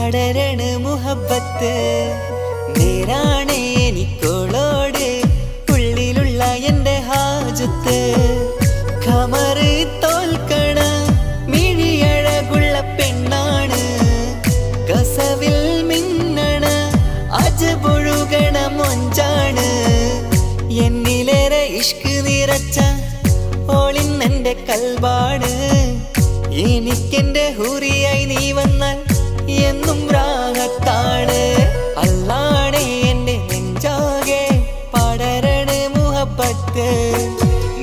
പടരണ മുഹബത്ത് നേരാണ് എനിക്കോളോട് ഉള്ളിലുള്ള എൻ്റെ ഹാജത്ത് ഖമറ് തോൽക്കണ മിഴിയഴകുള്ള പെണ്ണാണ് കസവിൽ മിന്നണ അജബൊഴുകണ മൊഞ്ചാണ് എന്നിലേറെ ഇഷ്ക് നിറച്ച ഓളിന്നെൻ്റെ കൽബാണ് എനിക്കെൻ്റെ ഹൂറിയായി നീ വന്നാൽ എന്നും രാഗത്താണ് അല്ലാണേ എൻ്റെ നെഞ്ചാകെ പടരണ മുഹബത്ത്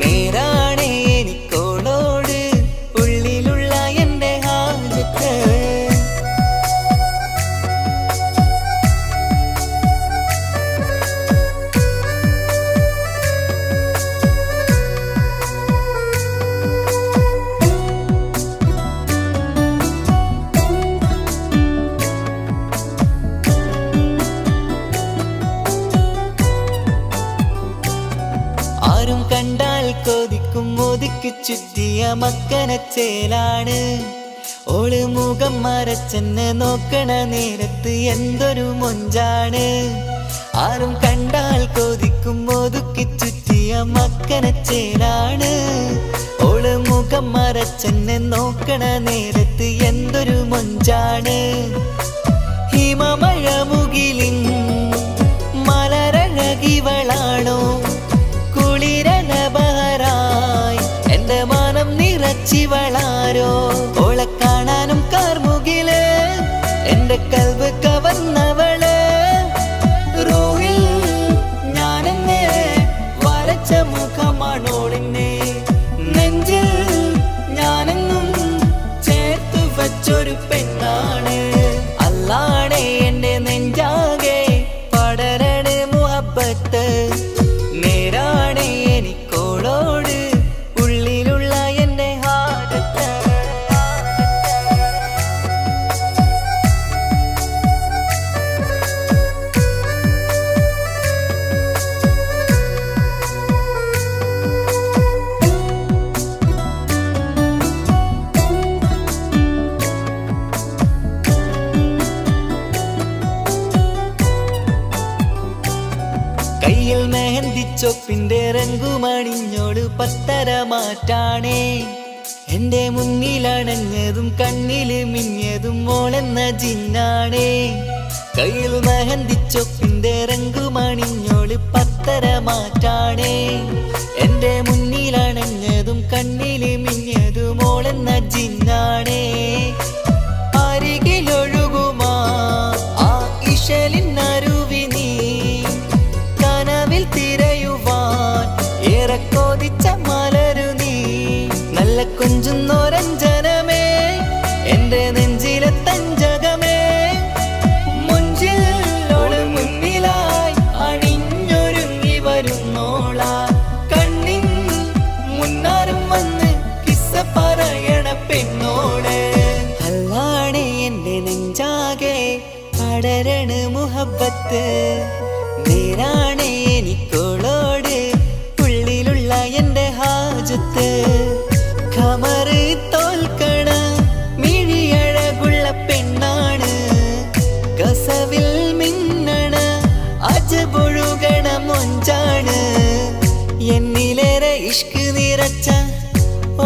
നേരാണേ എനിക്കോളോട് ഉള്ളിലുള്ള എൻ്റെ ഹാജത്ത് ആരും കണ്ടാൽ കൊതിക്കും ഒതുക്കി ചുറ്റിയ മക്കനച്ചേലാണ് ഓള് മുഖം മറച്ചെന്നെ നോക്കണ നേരത്ത് എന്തൊരു മൊഞ്ചാണ് ആരും കണ്ടാൽ കൊതിക്കും ഒതുക്കി ചുറ്റിയ മക്കനച്ചേലാണ് ഓള് മുഖം മറച്ചെന്നെ നോക്കണ നേരത്ത് എന്തൊരു മൊഞ്ചാണ് ഹിമമഴ മുകിലിൻ മലരഴകിവളാണോ കുളിരനബഹരായി എൻ്റെ മാനം നിറച്ചിവളാരോ ഓളെ കാണാനും കാർമുകില് എൻ്റെ കൽവ് കവർന്നവള് റൂഹിൽ ഞാനെന്നെ വരച്ച മുഖമാണോളിന്നെ നെഞ്ചിൽ ഞാനെന്നും ചേർത്തു വച്ചൊരു പെണ്ണാണ് അല്ലാണേ എൻ്റെ നെഞ്ചാകെ പടരണ മുഹബത്ത് നേരാണേ എനിക്കോളോട് ഉള്ളിലുള്ള എൻ്റെ ഹാജത്ത് കയ്യിൽ മെഹന്തിച്ചൊപ്പിന്റെ രംഗുമണിഞ്ഞോട് പത്തര മാറ്റാണേ എൻ്റെ മുന്നിലണഞ്ഞതും കണ്ണില് മിഞ്ഞതും മോളെന്ന ജിന്നാണേ കയ്യിൽ മെഹന്തിച്ചൊപ്പിന്റെ രംഗുമണിഞ്ഞോട് പത്തര മാറ്റാണേ എൻ്റെ മുന്നിലണഞ്ഞതും കണ്ണില് മിഞ്ഞതും മോളെന്ന ജിന്നാണേ അരികിലൊഴുകുമാ ആ ഇശലിനരുവി നീ കനവിൽ തിരയുവാൻ ഏറെ കൊതിച്ച മലരു നീ നല്ല കുഞ്ചുന്നോരഞ്ജനമേ എൻ്റെ നെഞ്ചിലെ തഞ്ചകമേ മുഞ്ചിൽ ഓള് മുന്നിലായി അണിഞ്ഞൊരുങ്ങി വരുന്നോള കണ്ണിൻ മുന്നാരും വന്ന് കിസ്സ പറയണ പെണ്ണോട് അല്ലാണേ എൻ്റെ നെഞ്ചാകെ പടരണ മുഹബത്ത് നേരാണേ എനിക്കോളോട് ഉള്ളിലുള്ള എൻ്റെ ഹാജത്ത് ഖമറ് തോൽക്കണ മിഴിയഴകുള്ള പെണ്ണാണ് കസവിൽ മിന്നണ അജബൊഴുകണ മൊഞ്ചാണ് എന്നിലേറെ ഇഷ്ക് നിറച്ച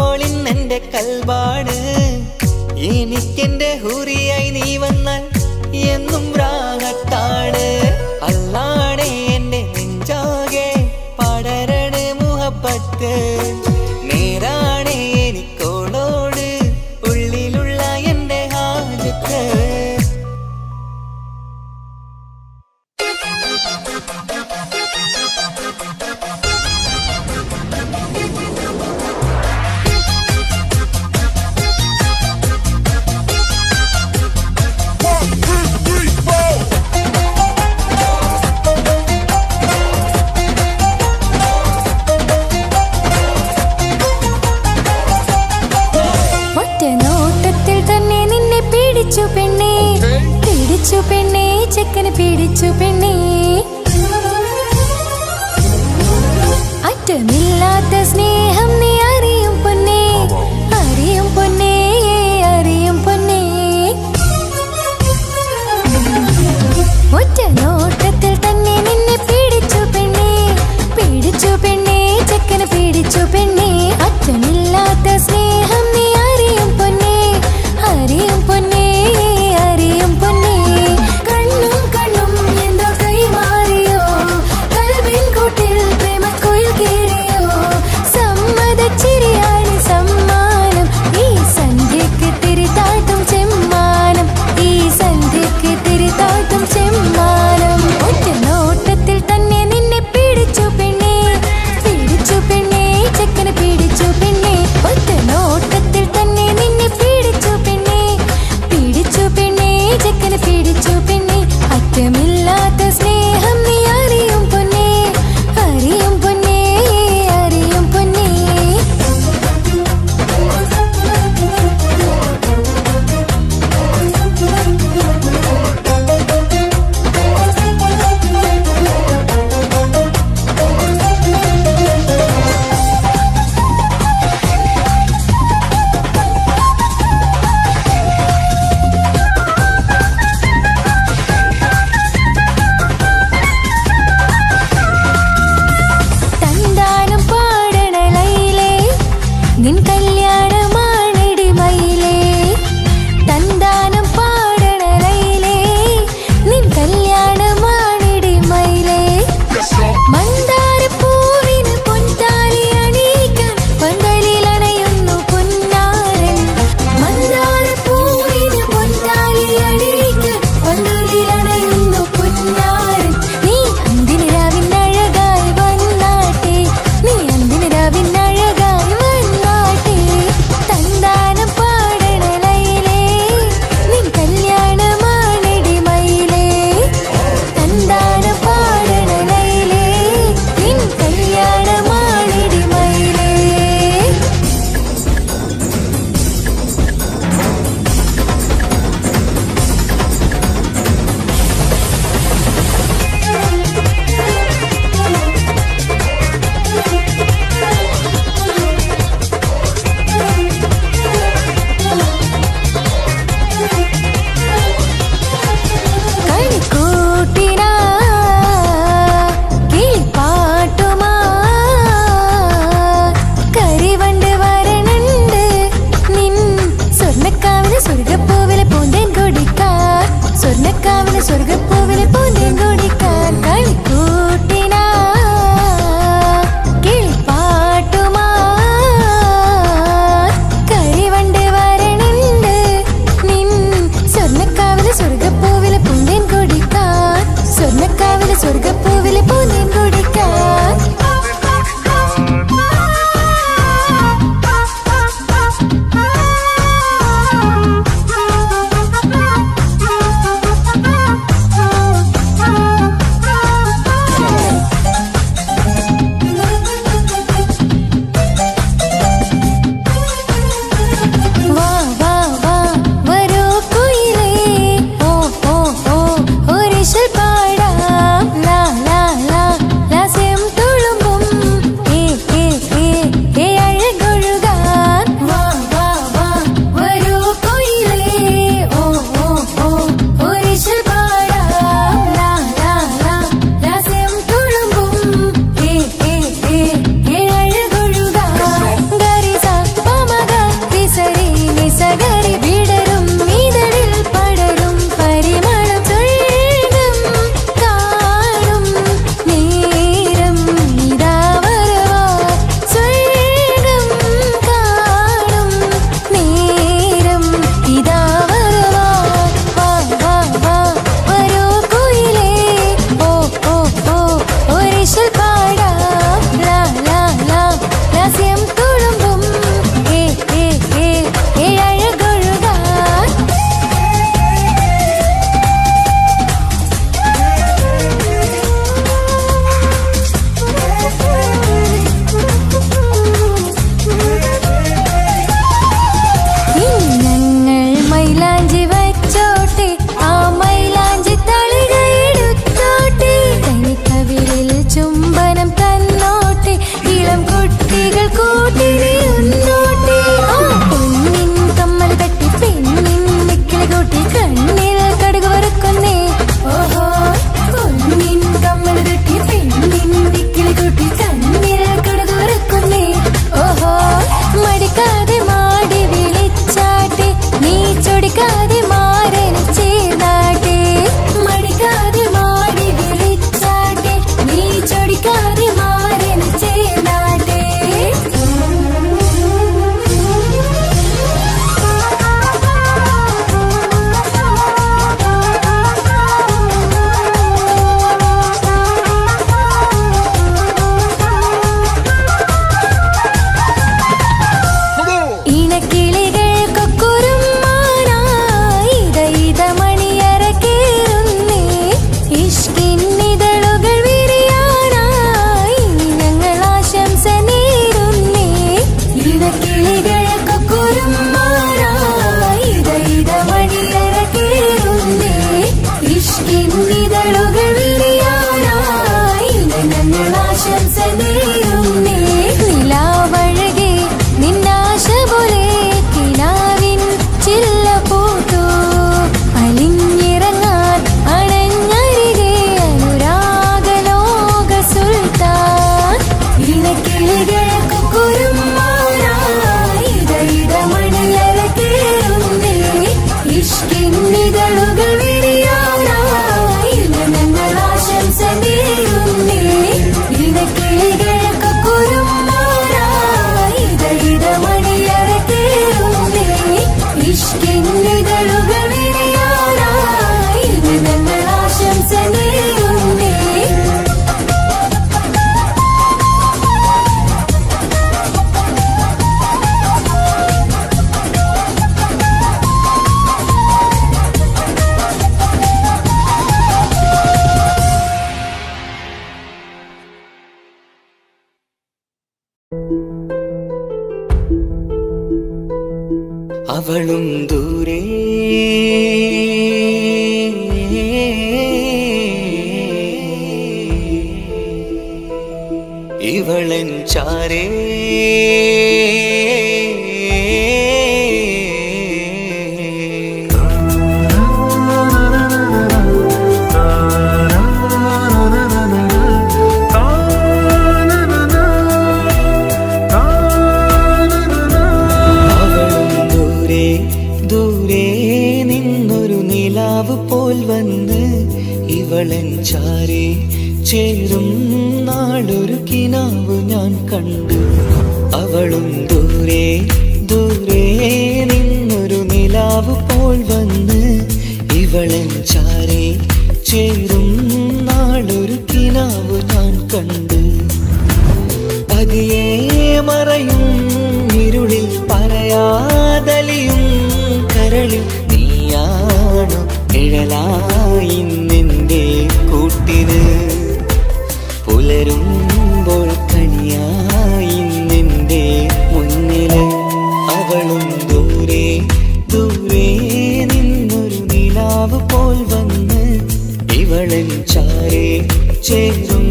ഓളിന്നെൻ്റെ കൽബാണ് എനിക്കെൻ്റെ ഹൂറിയായി നീ വന്നാൽ എന്നും രാഗത്താണ് അല്ലാണേ എൻ്റെ നെഞ്ചാകെ പടരണ മുഹബത്ത് നേരാണേ എനിക്കോളോട് ഉള്ളിലുള്ള എൻ്റെ ഹാജത്ത് പിടിച്ചു പെണ്ണേ ചെക്കന് പിടിച്ചു പെണ്ണേ സ്വർഗപ്പൂവിലെ പൂന്തേൻ കുടിക്കാൻ. അവളും ദൂരെ ഇവളൻ ചാരേ പോൽ വന്ന് ഇവളൻ ചാരേ ചേരും നാളൊരു കിനാവ് ഞാൻ കണ്ടു. അവളും ദൂരെ ദൂരെ നിന്നൊരു നിലാവ് പോൽ വന്ന് ഇവളൻ ചാരേ ചേരും നാൾ നാളൊരു കിനാവ് ഞാൻ കണ്ട് പതിയെ മറയും ഇരുളിൽ പറയാതലിയും കരളിൽ നീയാണു നിഴലായി നിന്റെ കൂട്ടിന് പുലരുമ്പോൾ കണിയായി നിന്റെ മുന്നില് അവളും ദൂരെ ദൂരെ നിന്നൊരു നിലാവ് പോൽ വന്ന് ഇവളൻ ചാരെ ചേരും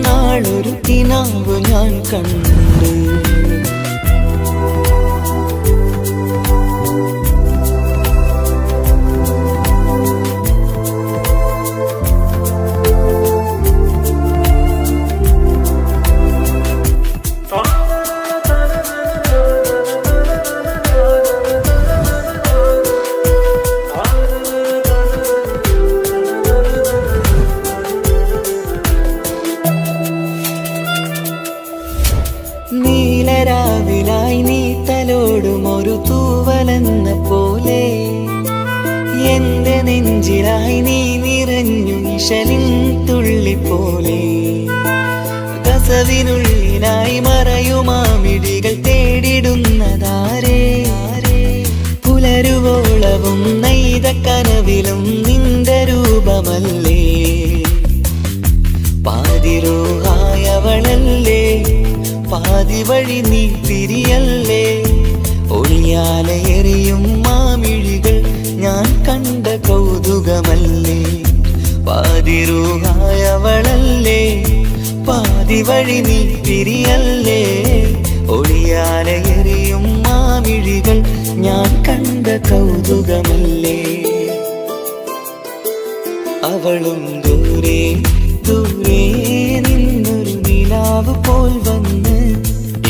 നാളൊരു കിനാവ് ഞാൻ കണ്ടു നീലരാവിലായി നീ തലോടും ഒരു തൂവലെന്ന പോലെ എന്റെ നെഞ്ചിലായി നീ നിറഞ്ഞു നിശലിൻ തുള്ളി പോലെ കസവിനുള്ളിലായി മറയുമാമിടികൾ തേടിടുന്നതാരേ പുലരുവോളവും നെയ്ത കനവിലും നിന്റെ രൂപമല്ലേ പാതിരോഹായവളല്ലേ പാതി വഴി നീ തിരിയല്ലേ ഒളിയാലെ എറിയും മാമിഴികൾ ഞാൻ കണ്ട കൗതുകമല്ലേ പാതിരൂഹായവളല്ലേ പാതി വഴി നീ തിരിയല്ലേ ഒളിയാലെ എറിയും മാമിഴികൾ ഞാൻ കണ്ട കൗതുകമല്ലേ അവളും ദൂരെ ദൂരെ നിന്നൊരു നിലാവ് പോൽ വന്ന്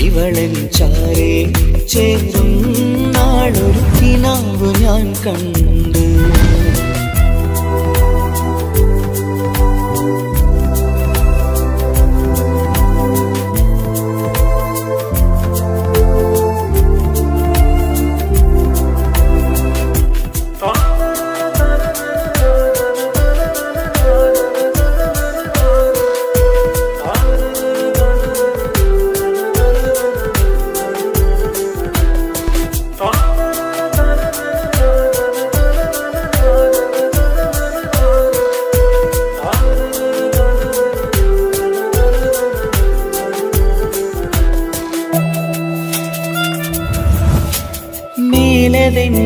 ഇവളൻ ചാരെ ചേരും നാളൊരു കിനാവ് ഞാൻ കണ്ടു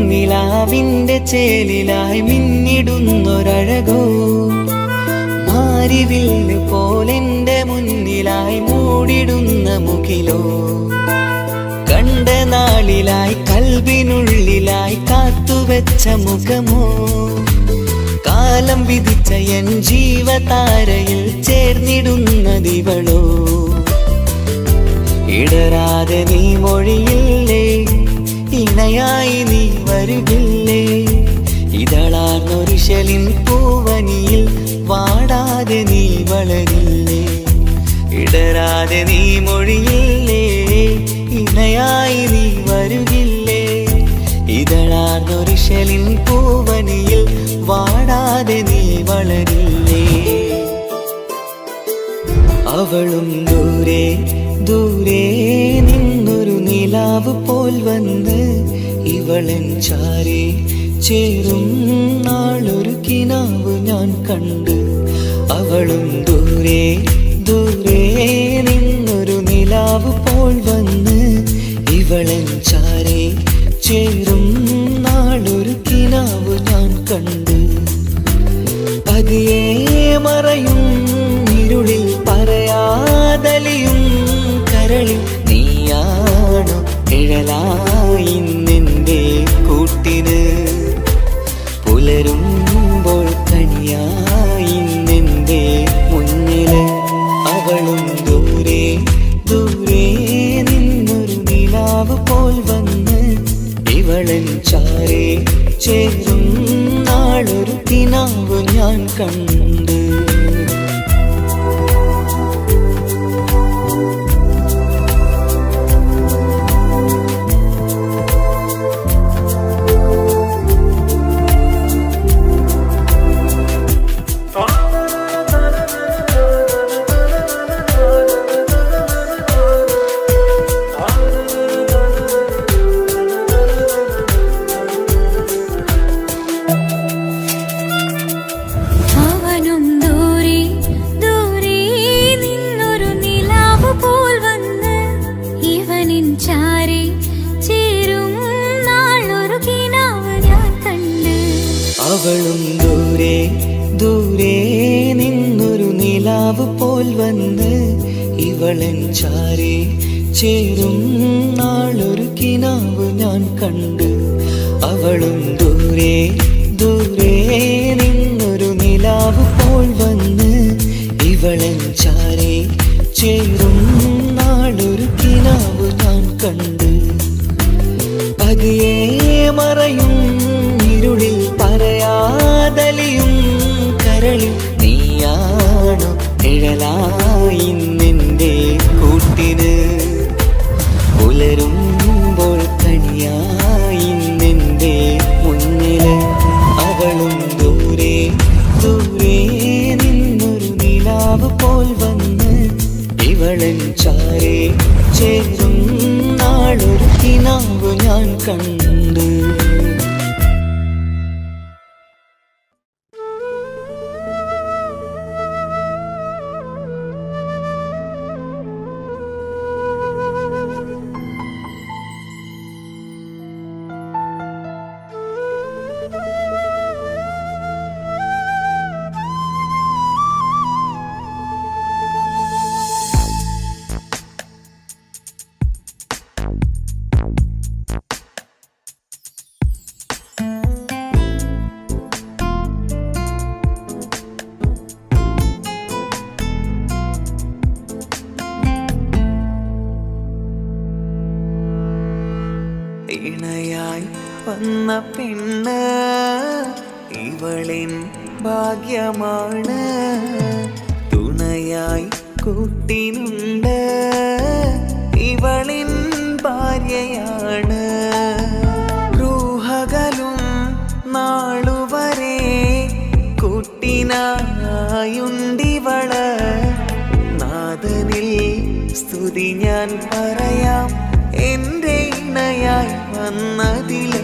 നിലാവിന്റെ ചേലിലായി മിന്നിടുന്നൊരഴകോ മാരിവില്ല് പോലെന്റെ മുന്നിലായി മൂടിടുന്ന മുകിലോ കണ്ട നാളിലായി കൽവിനുള്ളിലായി കാത്തുവെച്ച മുഖമോ കാലം വിധിച്ച എൻ ജീവതാരയിൽ ചേർന്നിടുന്നതിവളോ ഇടരാതെ നീ മൊഴിയില്ലേ ഇണയായി നീ വരുകില്ലേ ഇതളാർന്നൊരിശലിൻ പൂവനിയിൽ വാടാതെ നീ വളരില്ലേ ഇടരാതെ നീ മൊഴിയില്ലേ ഇണയായി നീ വരുകില്ലേ ഇതളാർന്നൊരിശലിൻ പൂവനിയിൽ വാടാതെ നീ വളരില്ലേ അവളും ദൂരെ ദൂരെ നിന്നൊരു നിലാവ് പോൽ വന്ന് ഇവളൻ ചാരെ ചേരും നാളൊരു കിനാവ് ഞാൻ കണ്ട് അവളും ദൂരെ ദൂരെ നിന്നൊരു നിലാവ് പോൽ വന്ന് ഇവളൻ ചാരെ ചേരും നാളൊരു കിനാവ് ഞാൻ കണ്ട് പതിയെ മറയും ഇരുളിൽ പറയാതലിയും കരളിൽ നീയാണു നിഴലായി നിന്റെ കൂട്ടിന് പുലരുമ്പോൾ കണിയായി നിന്റെ നിലാവ് പോൽ വന്ന് ഇവളൻ ചാരേ ചേരും നാളൊരു കിനാവ് ഞാൻ കണ്ട്. അവളും ദൂരെ ദൂരെ നിന്നൊരു നിലാവ് പോൽ വന്ന് ഇവളൻ ചാരേ ചേരും നാളൊരു കിനാവ് ഞാൻ കണ്ട്. പതിയെ മറയും ഇരുളിൽ പറയാതലിയും കരളിൽ നീയാണു നിഴലായി നിന്റെ കൂട്ടിന്. പുലരുമ്പോൾ കണിയായി നിന്റെ മുന്നില്. അവളും ദൂരെ ദൂരെ നിന്നൊരു നിലാവ് പോൽ വന്ന് ഇവളൻ ചാരേ ചേരും നാളൊരു കിനാവ് ഞാൻ കണ്ട്. ഇണയായി വന്ന പെണ്ണ് ഇവളിൻ ഭാഗ്യമാണ്. തുണയായി കൂട്ടിനുണ്ട് ഇവളിൻ ഭാര്യയാണ്. റൂഹകലും നാളുവരെ കൂട്ടിനായുണ്ടിവള്. നാഥനിൽ സ്തുതി ഞാൻ പറയാം എൻ്റെ ഇണയായി വന്നതില്.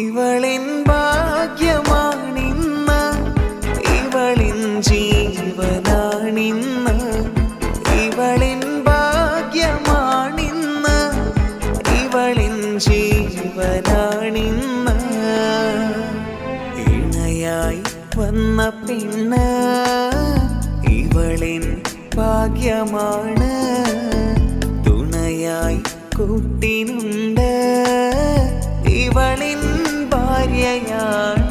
ഇവളിൻ ഭാഗ്യമാണിന്ന് ഇവളിൻ ജീവനാണിന്ന്. ഇവളിൻ ഭാഗ്യമാണിന്ന് ഇവളിൻ ജീവനാണിന്ന്. ഇണയായി വന്ന പെണ്ണ് ഇവളിൻ ഭാഗ്യമാണ്. തുണയായി കൂട്ടിനുണ്ട് ഇവളിൻ ഭാര്യയാണ്.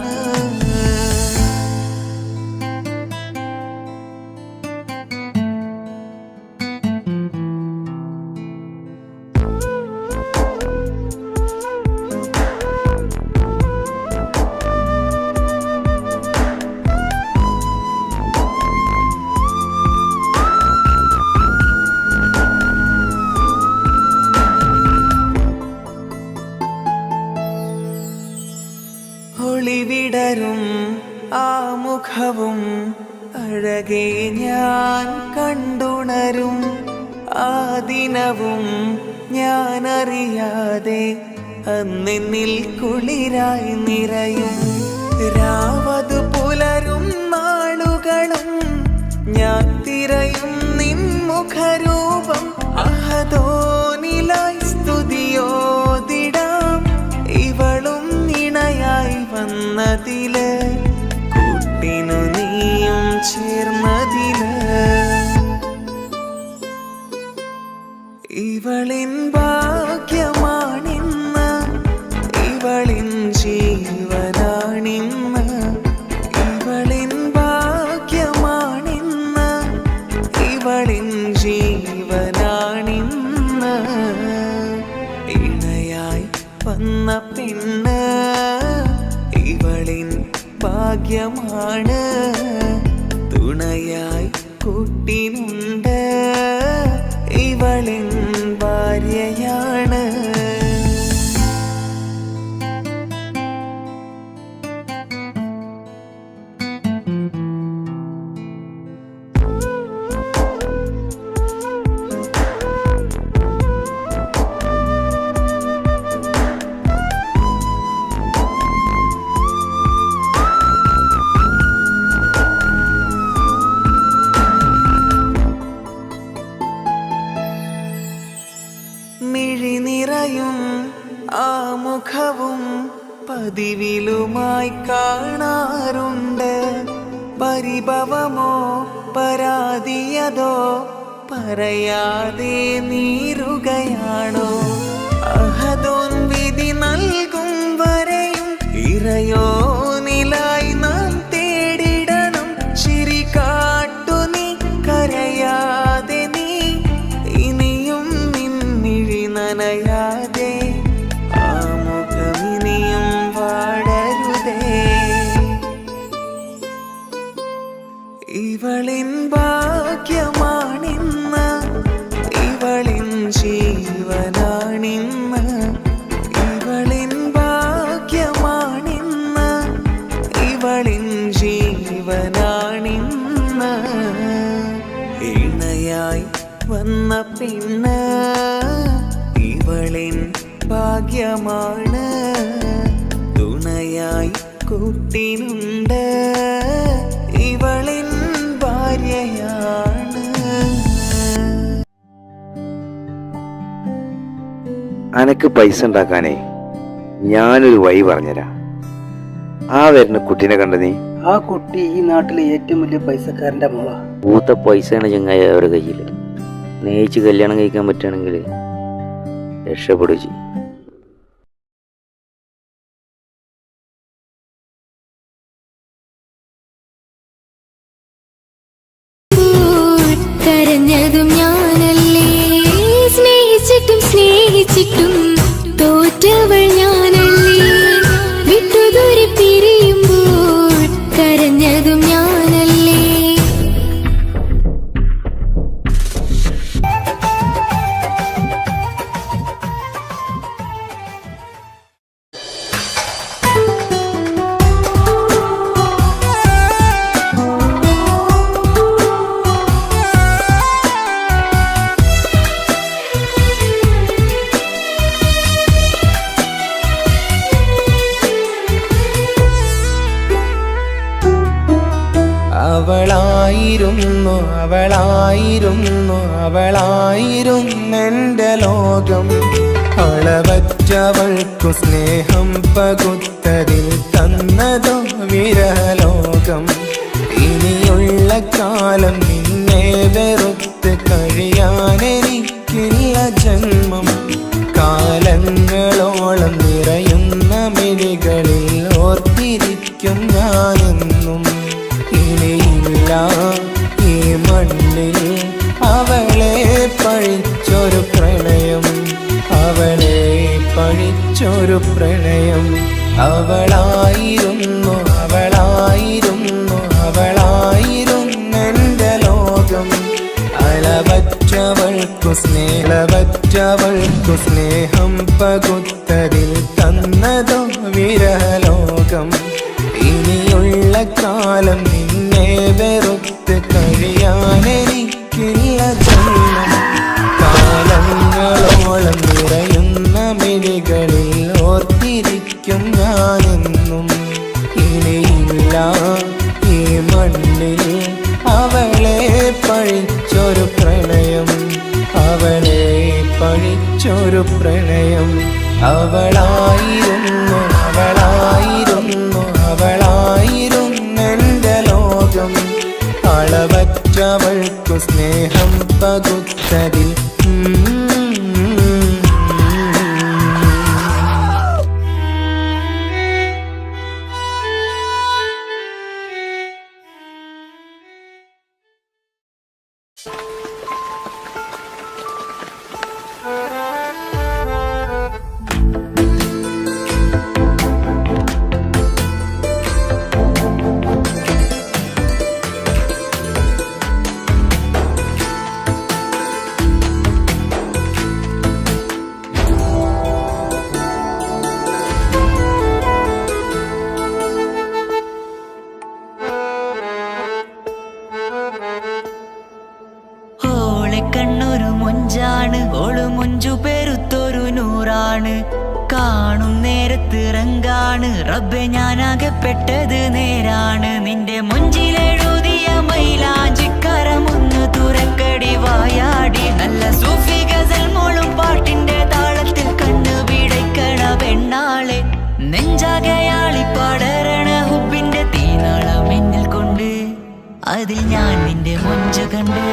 ഒളിവിടരും ആ മുഖവും അഴകെ ഞാൻ കണ്ടുണരും. ആ ദിനവും ഞാനറിയാതെ അന്നെന്നിൽ കുളിരായി നിറയും. രാവതു പുലരും നാളുകളും ഞാൻ തിരയും നിൻ മുഖരൂപം. അഹദോനിലായി സ്തുതിയോതിടാം ഇവളും ഇണയായി വന്നതില്. കൂട്ടിനു നീയും ചേർന്നതില്. ഇവളിൻ ഭാഗ്യമാണിന്ന് ഇവളിൻ ജീവനാണിന്ന്. ഇവളിൻ ഭാഗ്യമാണിന്ന് ഇവളിൻ ജീവനാണിന്ന്. ഇണയായി വന്ന പെണ്ണ് ഇവളിൻ ഭാഗ്യമാണ്. തുണയായി കൂട്ടിനുണ്ട് ഇവളിൻ ഭാര്യയാണ്. മിഴിനിറയും ആ മുഖവും പതിവിലുമായി കാണാറുണ്ട്. പരിഭവമോ പരാതിയതോ പറയാതെ നീറുകയാണോ? അഹദോൻ വിധി നൽകും വരെയും ഇറയോനിലായി നാം തേടിടണം. ചിരി കാട്ടു നീ കരയാതെ, നീ ഇനിയും നിന്നിഴി നനയാതെ, ആ മുഖമിനിയും വാടരുതേ. ഇവളിൻ ഭാഗ്യമാണിന്ന്, ഇവളിൻ ജീവനാണിന്ന്. ഇവളിൻ ഭാഗ്യമാണിന്ന്, ഇവളിൻ ജീവനാണിന്ന്. ഇണയായി വന്ന പെണ്ണ് ഇവളിൻ ഭാഗ്യമാണ്. തുണയായി കൂട്ടിനുണ്ട് ഇവളിൻ ഭാര്യയാണ്. അനക്ക് പൈസ ഉണ്ടാക്കാനേ ഞാനൊരു വഴി പറഞ്ഞുതരാം. ആ വരുന്ന കുട്ടീനെ കണ്ട നീ? ആ കുട്ടി ഈ നാട്ടിലെ ഏറ്റവും വലിയ പൈസക്കാരന്റെ മോള. പൂത്ത പൈസയാണ് ചങ്ങായി അവരുടെ കയ്യിൽ. സ്നേഹിച്ച് കല്യാണം കഴിക്കാൻ പറ്റുകയാണെങ്കിൽ രക്ഷപ്പെടുക ചെയ്യും. കരഞ്ഞതും ഞാനല്ലേ, സ്നേഹിച്ചിട്ടും സ്നേഹിച്ചിട്ടും തോറ്റവൾ ഞാനല്ലേ. വിട്ടുദൂരെ പിരിയുമ്പോൾ കരഞ്ഞതും ഞാനല്ലേ. അവളായിരുന്നു അവളായിരുന്നു അവളായിരുന്നെൻ്റെ ലോകം. അളവറ്റവൾക്കു സ്നേഹം പകുത്തതിൽ തന്നതോ വിരലോകം. ഇനിയുള്ള കാലം നിന്നെ വെറുത്ത് കഴിയാനെനിക്കില്ല ജന്മം. കാലങ്ങളോളം നിറയുന്ന മിഴികളിൽ ഓർത്തിരിക്കും ഞാനെന്നും. ഇനിയില്ല ഈ മണ്ണിൽ അവളെ പഴിച്ചൊരു പ്രണയം, അവളെ പഴിച്ചൊരു പ്രണയം. അവളായിരുന്നു അവളായിരുന്നു അവളായിരുന്നെൻ്റെ ലോകം. അളവറ്റവൾക്കു സ്നേഹം പകുത്തതിൽ തന്നതോ വിരലോകം. ഇനിയുള്ള കാലം നിന്നെ വെറുത്ത് കഴിയാനെനിക്കില്ല ജന്മം. കാലങ്ങളോളം നിറയുന്ന മിഴികളിൽ ഓർത്തിരിക്കും ഞാനെന്നും. ഇനിയില്ല ഈ മണ്ണിൽ അവളെ പഴിച്ചൊരു പ്രണയം, അവളെ പഴിച്ചൊരു പ്രണയം. അവളായിരുന്നു അവളായിരുന്നു അവളായിരുന്നെൻ്റെ ലോകം. അളവറ്റവൾക്കു സ്നേഹം പകുത്തതിൽ കണ്ണൊരു മൊഞ്ചാണ്, ഓള് മൊഞ്ചു പെരുത്തൊരു നൂറാണ്. കാണും നേരത്ത് റങ്കാണ്, റബ്ബെ ഞാനാകപ്പെട്ടത് നേരാണ്. നിന്റെ മൊഞ്ചിലെഴുതിയ മൈലാഞ്ചിക്കരമൊന്ന് തുറക്കടി വായാടി. നല്ല സൂഫി ഗസൽ മോളും പാട്ടിന്റെ താളത്തിൽ കണ്ണു പിടയ്ക്കണ പെണ്ണാളെ. നെഞ്ചാകയാളി പടരണ ഹുബിന്റെ തീനാളം എന്നിൽ കൊണ്ട് അതിൽ ഞാൻ നിന്റെ മൊഞ്ചു കണ്ട്.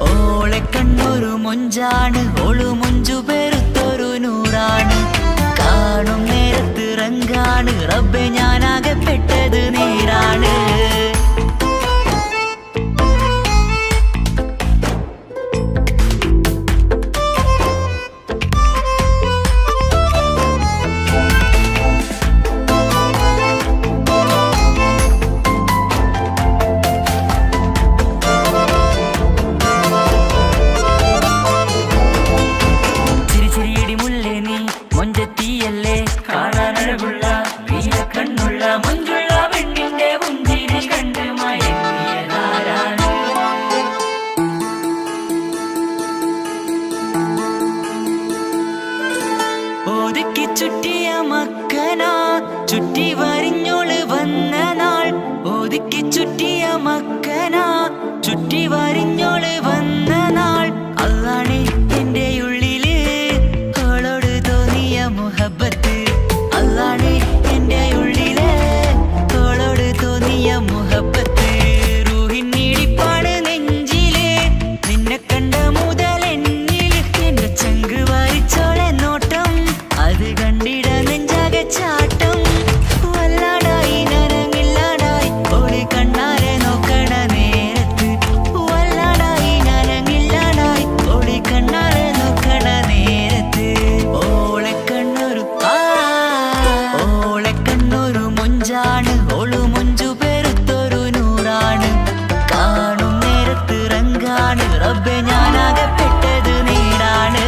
ഓളെ കണ്ണൊരു മൊഞ്ചാണ്, ഓളു മൊഞ്ചു പെരുത്തൊരു നൂറാണ്. കാണും നേരത്ത് റങ്കാണ്, റബ്ബെ ഞാനാകപ്പെട്ടത് നേരാണ്. ഒതുക്കി ചുറ്റിയ മക്കനാ ചുറ്റി വരിഞ്ഞോള് വന്ന നാൾ. ഒതുക്കി ചുറ്റിയ മക്കനാ ചുറ്റി വരിഞ്ഞോള് വന്ന നാൾ. അതാണ് എന്റെ ഉള്ളില് അവളോട് തോന്നിയ മുഹബത്ത്. അതാണ് എന്റെ ഉള്ളില് അവളോട് തോന്നിയ മുഹബത്ത്. റൂഹിൻ നീടിപ്പാണ് നെഞ്ചില്, നിന്നെ കണ്ട മുതൽ എന്നില്. എന്റെ ചങ്ക് വാരിച്ചോളെ നോട്ടം, അത് കണ്ടിട നെഞ്ചാകെ ചാട്ടം. വല്ലാടായി നനങ്ങില്ലാടായി ഓളി കണ്ണാരെ നോക്കണ നേരത്ത്. വല്ലാടായി നനങ്ങില്ലാടായി ഓളി കണ്ണാരെ നോക്കണ നേരത്ത്. ഓളെ കണ്ണൊരു ഓളെ കണ്ണൊരു മൊഞ്ചാണ്, ഓളു മൊഞ്ചു പെരുത്തൊരു നൂറാണ്. കാണും നേരത്ത് റങ്കാണ്, റബ്ബെ ഞാനാകപ്പെട്ടത് നേരാണ്.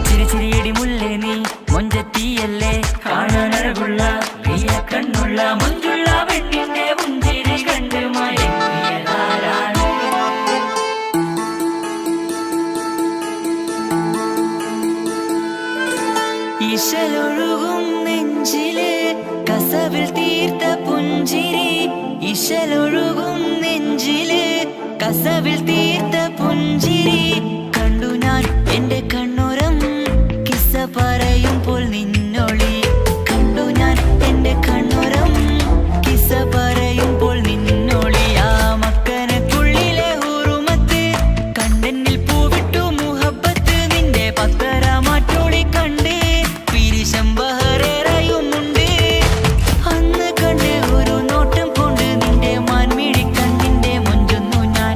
ചിരിച്ചിരിയടി മുല്ലേ നീ മൊഞ്ചത്തിയല്ലേ, കാണാനഴകുള്ള നീയ കണ്ണുള്ള മൊഞ്ചുള്ള പെണ്ണിന്റെ പുഞ്ചിരി കണ്ട് മയങ്ങിയതാരാണ്. ഇശലൊഴുകും നെഞ്ചില് കസവിൽ തീർത്ത പുഞ്ചിരി. ഇശലൊഴുകും നെഞ്ചില് കസവിൽ തീർത്ത പുഞ്ചിരി. കണ്ടു ഞാൻ എന്റെ കണ്ണുരം കിസ്സ പറയുമ്പോൾ നിന്നൊളി. കണ്ടു ഞാൻ എന്റെ കണ്ണുരം കിസ്സ പറയുമ്പോൾ നിന്നൊളി. ആ മക്കനക്കുള്ളിലെ ഹുറുമത്ത് കണ്ടെന്നിൽ പൂവിട്ടു മുഹബത്ത്. നിന്റെ പത്തര മാറ്റോളി കണ്ട് പിരിശം ബഹറേറയുമുണ്ട്. അന്ന് കണ്ട് ഒരു നോട്ടം കൊണ്ട് നിന്റെ മാൻമിഴി കണ്ണിന്റെ മൊഞ്ചൊന്നു ഞാൻ.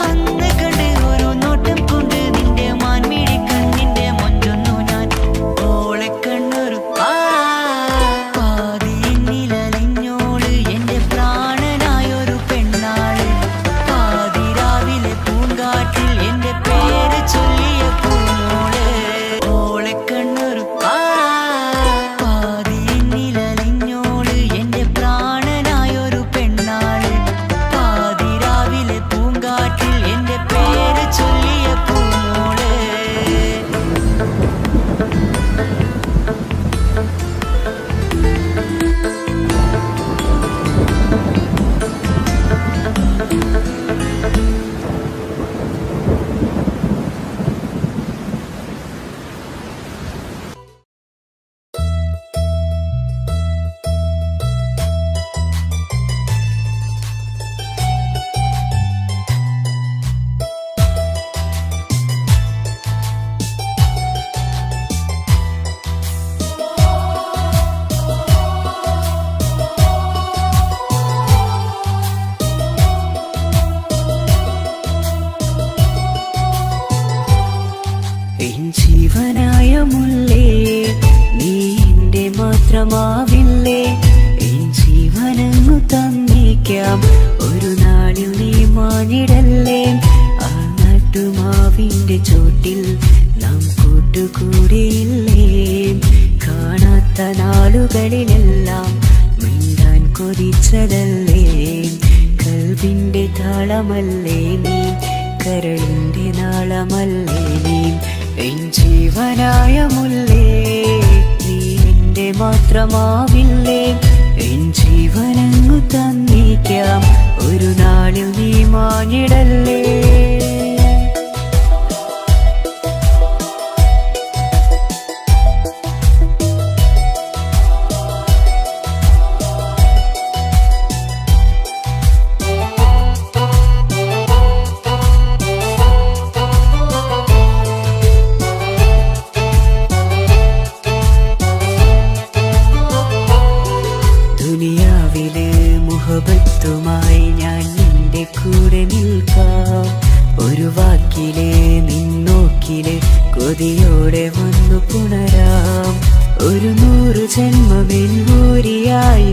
അന്ന് കണ്ട് ഒരു നോട്ടം കൊണ്ട് നിന്റെ മാൻമിഴി കണ്ണിന്റെ മൊഞ്ചൊന്നു ഞാൻ. ഓളെ കണ്ണൊരു പാതിയിലലിഞ്ഞോള് എന്റെ പ്രാണനായൊരു പെണ്ണാള്. പാതിരാവിലെ പൂങ്കാറ്റിൽ എന്റെ പേര് ചൊല്ലിയ പൂമോള്. ഓളെ കണ്ണൊരു പാതിയിലലിഞ്ഞോള് എന്റെ പ്രാണനായൊരു പെണ്ണാള്. പാതിരാവിലെ പൂങ്കാറ്റിൽ എന്റെ പേര് ചൊല്ലിയ പൂമോള്. എൻ ജീവനായ മുല്ലേ, നീ എന്റെ മാത്രമാവില്ലേ. എൻ ജീവനങ്ങു തന്നേക്കാം, ഒരു നാളിൽ നീ മാഞ്ഞിടല്ലേ. ആ നട്ടുമാവിന്റെ ചോട്ടിൽ നാം കൂട്ടുകൂടിയില്ലേ. കാണാത്ത നാളുകളിലെല്ലാം മിണ്ടാൻ കൊതിച്ചതല്ലേ. കൽവിന്റെ താളമല്ലേ നീ, കരളിന്റെ നാളമല്ലേ നീ. എൻ ജീവനായ മുല്ലേ. മാത്രമാവില്ലേ എൻ ജീവനങ്ങു തന്നേക്കാം ഒരു നാളിൽ നീ മാഞ്ഞിടല്ലേ ദുനിയാവിലെ മുഹബത്തുമായി ഞാൻ നിന്റെ കൂടെ നിൽക്കാം ഒരു വാക്കിലെ നിന്നോക്കിലെ കൊതിയോടെ വന്നു പുണരാം ഒരു 100 ജന്മമെന്നൂരിയായി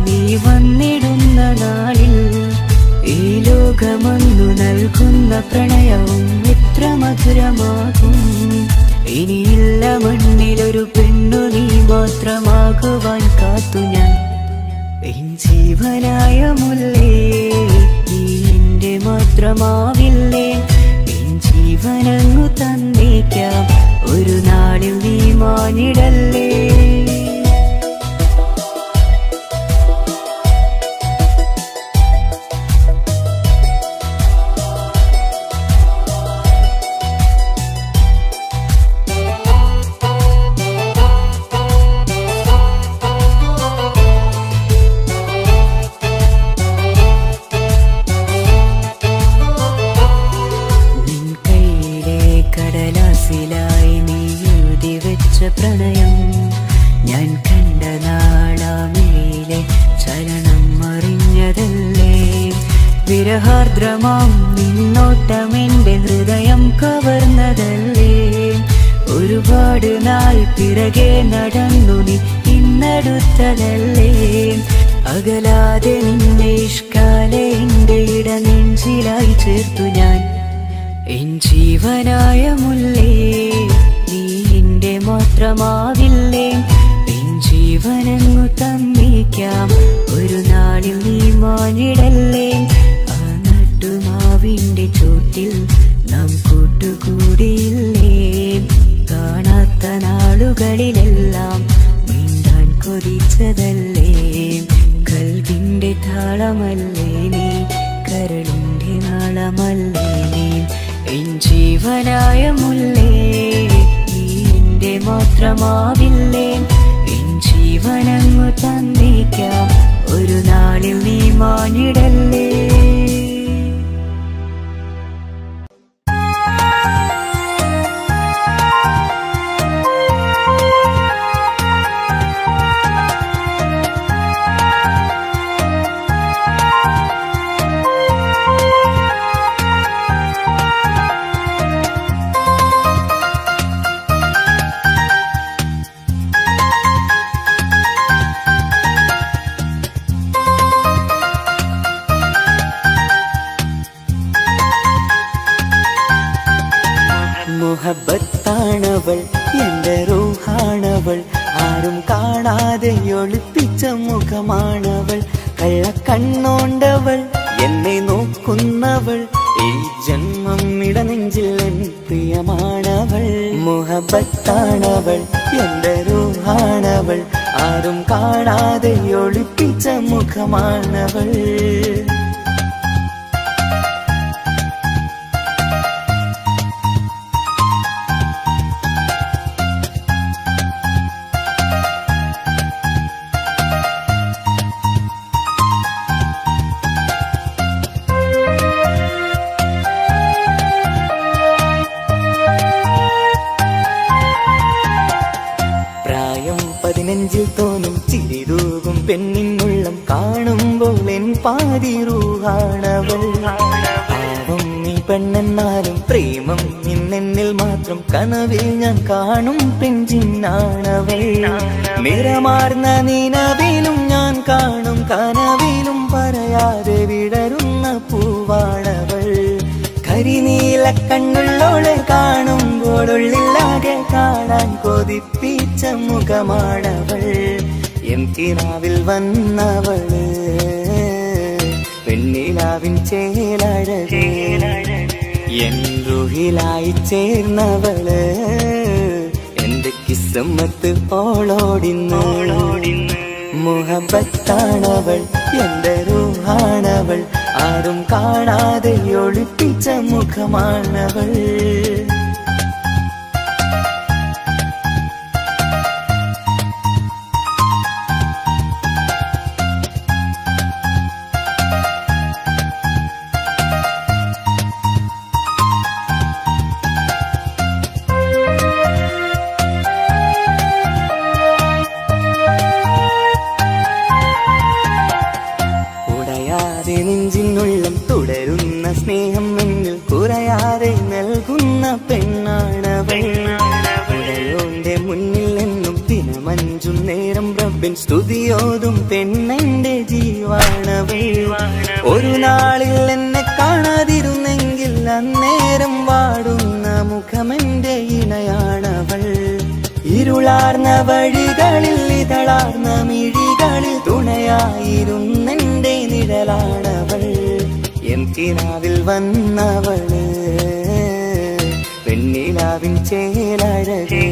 നീ വന്നിടുന്ന നാളിൽ ഈ ലോകമൊന്നു നൽകുന്ന പ്രണയവും എത്ര മധുരമാകും ഇനിയില്ല മണ്ണിലൊരു പെണ്ണു നീ മാത്രമാകുവാൻ കാത്തു ഞാൻ എൻ ജീവനായ മുല്ലേ നീ എന്റെ മാത്രമാവില്ലേ എൻ ജീവനങ്ങു തന്നേക്കാം ഒരു നാളിൽ നീ മാഞ്ഞിടല്ലേ കടലാസിലായി നീ എഴുതി വെച്ച പ്രണയം ഞാൻ കണ്ട നാളാമിഴിയിലെ ചലനം അറിഞ്ഞതല്ലേ വിരഹാർദ്രമാം നിന്നോട്ടം എന്റെ ഹൃദയം കവർന്നതല്ലേ ഒരുപാട് നാൾ പിറകെ നടന്നു നീ ഇന്നടുത്തതല്ലേ അകലാതെ നിന്നെ ഇഷ്കാലെ എന്റെ ഇടനെഞ്ചിലായി ചേർത്തു ഞാൻ എൻ ജീവനായ മുല്ലേ നീ എന്റെ മാത്രമാവില്ലേ എൻ ജീവനങ്ങു തന്നേക്കാം ഒരു നാളിൽ നീ മാഞ്ഞിടല്ലേ ആ നട്ടുമാവിന്റെ ചോട്ടിൽ നാം കൂട്ടുകൂടിയില്ലേ കാണാത്ത നാളുകളിലെല്ലാം മിണ്ടാൻ കൊതിച്ചതല്ലേ കൽവിന്റെ താളമല്ലേ നീ കരളിന്റെ നാളമല്ലേ നീ എൻ ജീവനായ മുല്ലേ നീ എന്റെ മാത്രമാവില്ലേ എൻ ജീവനങ്ങു തന്നേക്കാം ഒരു നാളിൽ നീ മാഞ്ഞിടല്ലേ മുഹബത്താണവൾ എന്റെ റൂഹാണവൾ ആരും കാണാതെ ഒളിപ്പിച്ച മുഖമാണവൾ കള്ളക്കണ്ണോണ്ടവൾ എന്നെ നോക്കുന്നവൾ ഈ ജന്മം ഇടനെഞ്ചിൽ എൻ പ്രിയമാണവൾ മുഹബത്താണവൾ എന്റെ റൂഹാണവൾ ആരും കാണാതെ ഒളിപ്പിച്ച മുഖമാണവൾ നെഞ്ചിൽ തോന്നും ചിരിതൂകും പെണ്ണിനുള്ളം കാണുമ്പോൾ എൻ പാതി റൂഹാണവൾ പാവം നീ പെണ്ണെന്നാലും പ്രേമം നിന്നെന്നിൽ മാത്രം കനവിൽ ഞാൻ കാണും പെഞ്ചിന്നാണവൾ നിറമാർന്ന നിലവിലും ഞാൻ കാണും കനവിലും പറയാതെ വിടരുന്ന പൂവാണവൾ കരിനീല കണ്ണുള്ളോളെ കാണുമ്പോൾ ഉള്ളിലാകെ കാണാൻ കൊതിപ്പിച്ച മുഖമാണവൾ എൻ കിനാവിൽ വന്നവള് പെണ്ണിലാവിൻ ചേലഴകേ എൻ റുഹിലായി ചേർന്നവള് എന്റെ കിസ്മത്ത് ഓളോടിന്ന് മുഹബത്താണവൾ എന്റെ റൂഹാണവൾ ആരും കാണാതെ ഒളിപ്പിച്ച മുഖമാണവൾ നെഞ്ചിനുള്ളം തുടരുന്ന സ്നേഹം എന്നിൽ കുറയാതെ നൽകുന്ന പെണ്ണാണവൾ ഉടയോന്റെ മുന്നിൽ നിന്നും ദിനമഞ്ചും നേരം റബ്ബിൻ സ്തുതിയോതും പെണ്ണെന്റെ ജീവാണവൾ ഒരു നാളിൽ എന്നെ കാണാതിരുന്നെങ്കിൽ അന്നേരം വാടുന്ന മുഖമെന്റെ ഇണയാണവൾ ഇരുളാർന്ന വഴികളിൽ ഇതളാർന്ന മിഴികളിൽ തുണയായിരുന്നെന്റെ നിഴലാണവൾ എൻ കിനാവിൽ വന്നവള് പെണ്ണിലാവിൻ ചേലഴകേ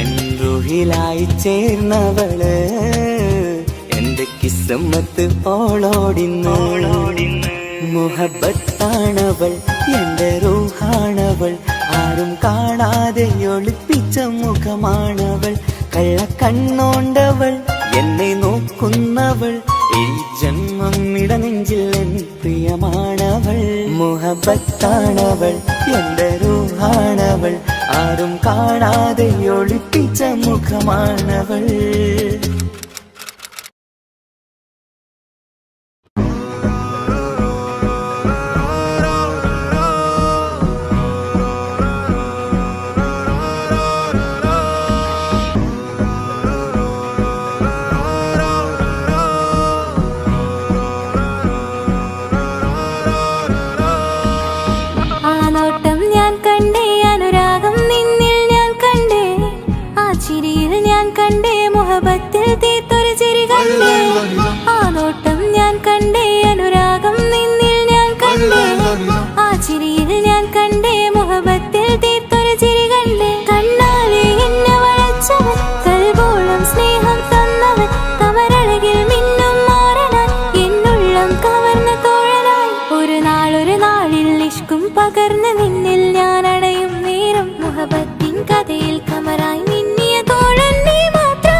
എൻ റുഹിലായി ചേർന്നവള് എന്റെ കിസ്മത്ത് ഓളോടിന്ന് മുഹബത്താണവൾ എന്റെ റൂഹാണവൾ ആരും കാണാതെ ഒളിപ്പിച്ച മുഖമാണവൾ കള്ളക്കണ്ണോണ്ടവൾ എന്നെ നോക്കുന്നവൾ ഈ ജന്മം ഇടനെഞ്ചിൽ എൻ പ്രിയമാണവൾ മുഹബത്താണവൾ എന്റെ റൂഹാണവൾ ആരും കാണാതെ ഒളിപ്പിച്ച മുഖമാണവൾ മുഹബത്തിൽ തീർത്തൊരു ചിരി കണ്ടേ ആ നോട്ടം ഞാൻ കണ്ടേ അനുരാഗം നിന്നിൽ ഞാൻ കണ്ടേ ആ ചിരിയിൽ ഞാൻ കണ്ടേ മുഹബത്തിൽ തീർത്തൊരു ചിരി കണ്ടേ കണ്ണാലെ എന്നെ വളച്ചവൻ കൽബോളം സ്നേഹം തന്നവൻ കമരഴകിൽ മിന്നും മാറനായി എന്നുള്ളം കവർന്ന തോഴനായി ഒരു നാളിൽ ഇഷ്കും പകർന്ന് നിന്നിൽ ഞാൻ അടയും നേരം മുഹബത്തിൻ കഥയിൽ കമറായി മിന്നിയ തോഴൻ നീ മാത്രം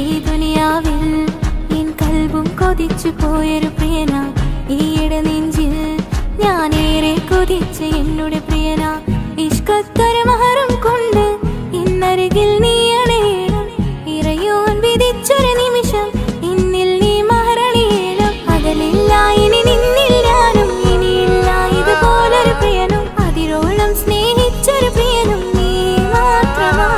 ഈ ദുനിയാവിൽ എൻ കൽബും കൊതിച്ചു പോയൊരു പ്രിയന ഈയിടെ നെഞ്ചിൽ ഞാനേറെ കൊതിച്ച് എന്നോട് പ്രിയന ഇഷ്കത്തൊരു മഹറും കൊണ്ട് ഇന്നരികിൽ നീ അണയണം ഇറയോൻ വിധിച്ചൊരു നിമിഷം ഇന്നിൽ നീ മഹറണിയേണം അകലില്ല ഇനി നിന്നിൽ ഞാനും ഇനിയില്ല ഇതുപോലൊരു പ്രിയനും അതിരോളം സ്നേഹിച്ചൊരു പ്രിയനും നീ മാത്രമാ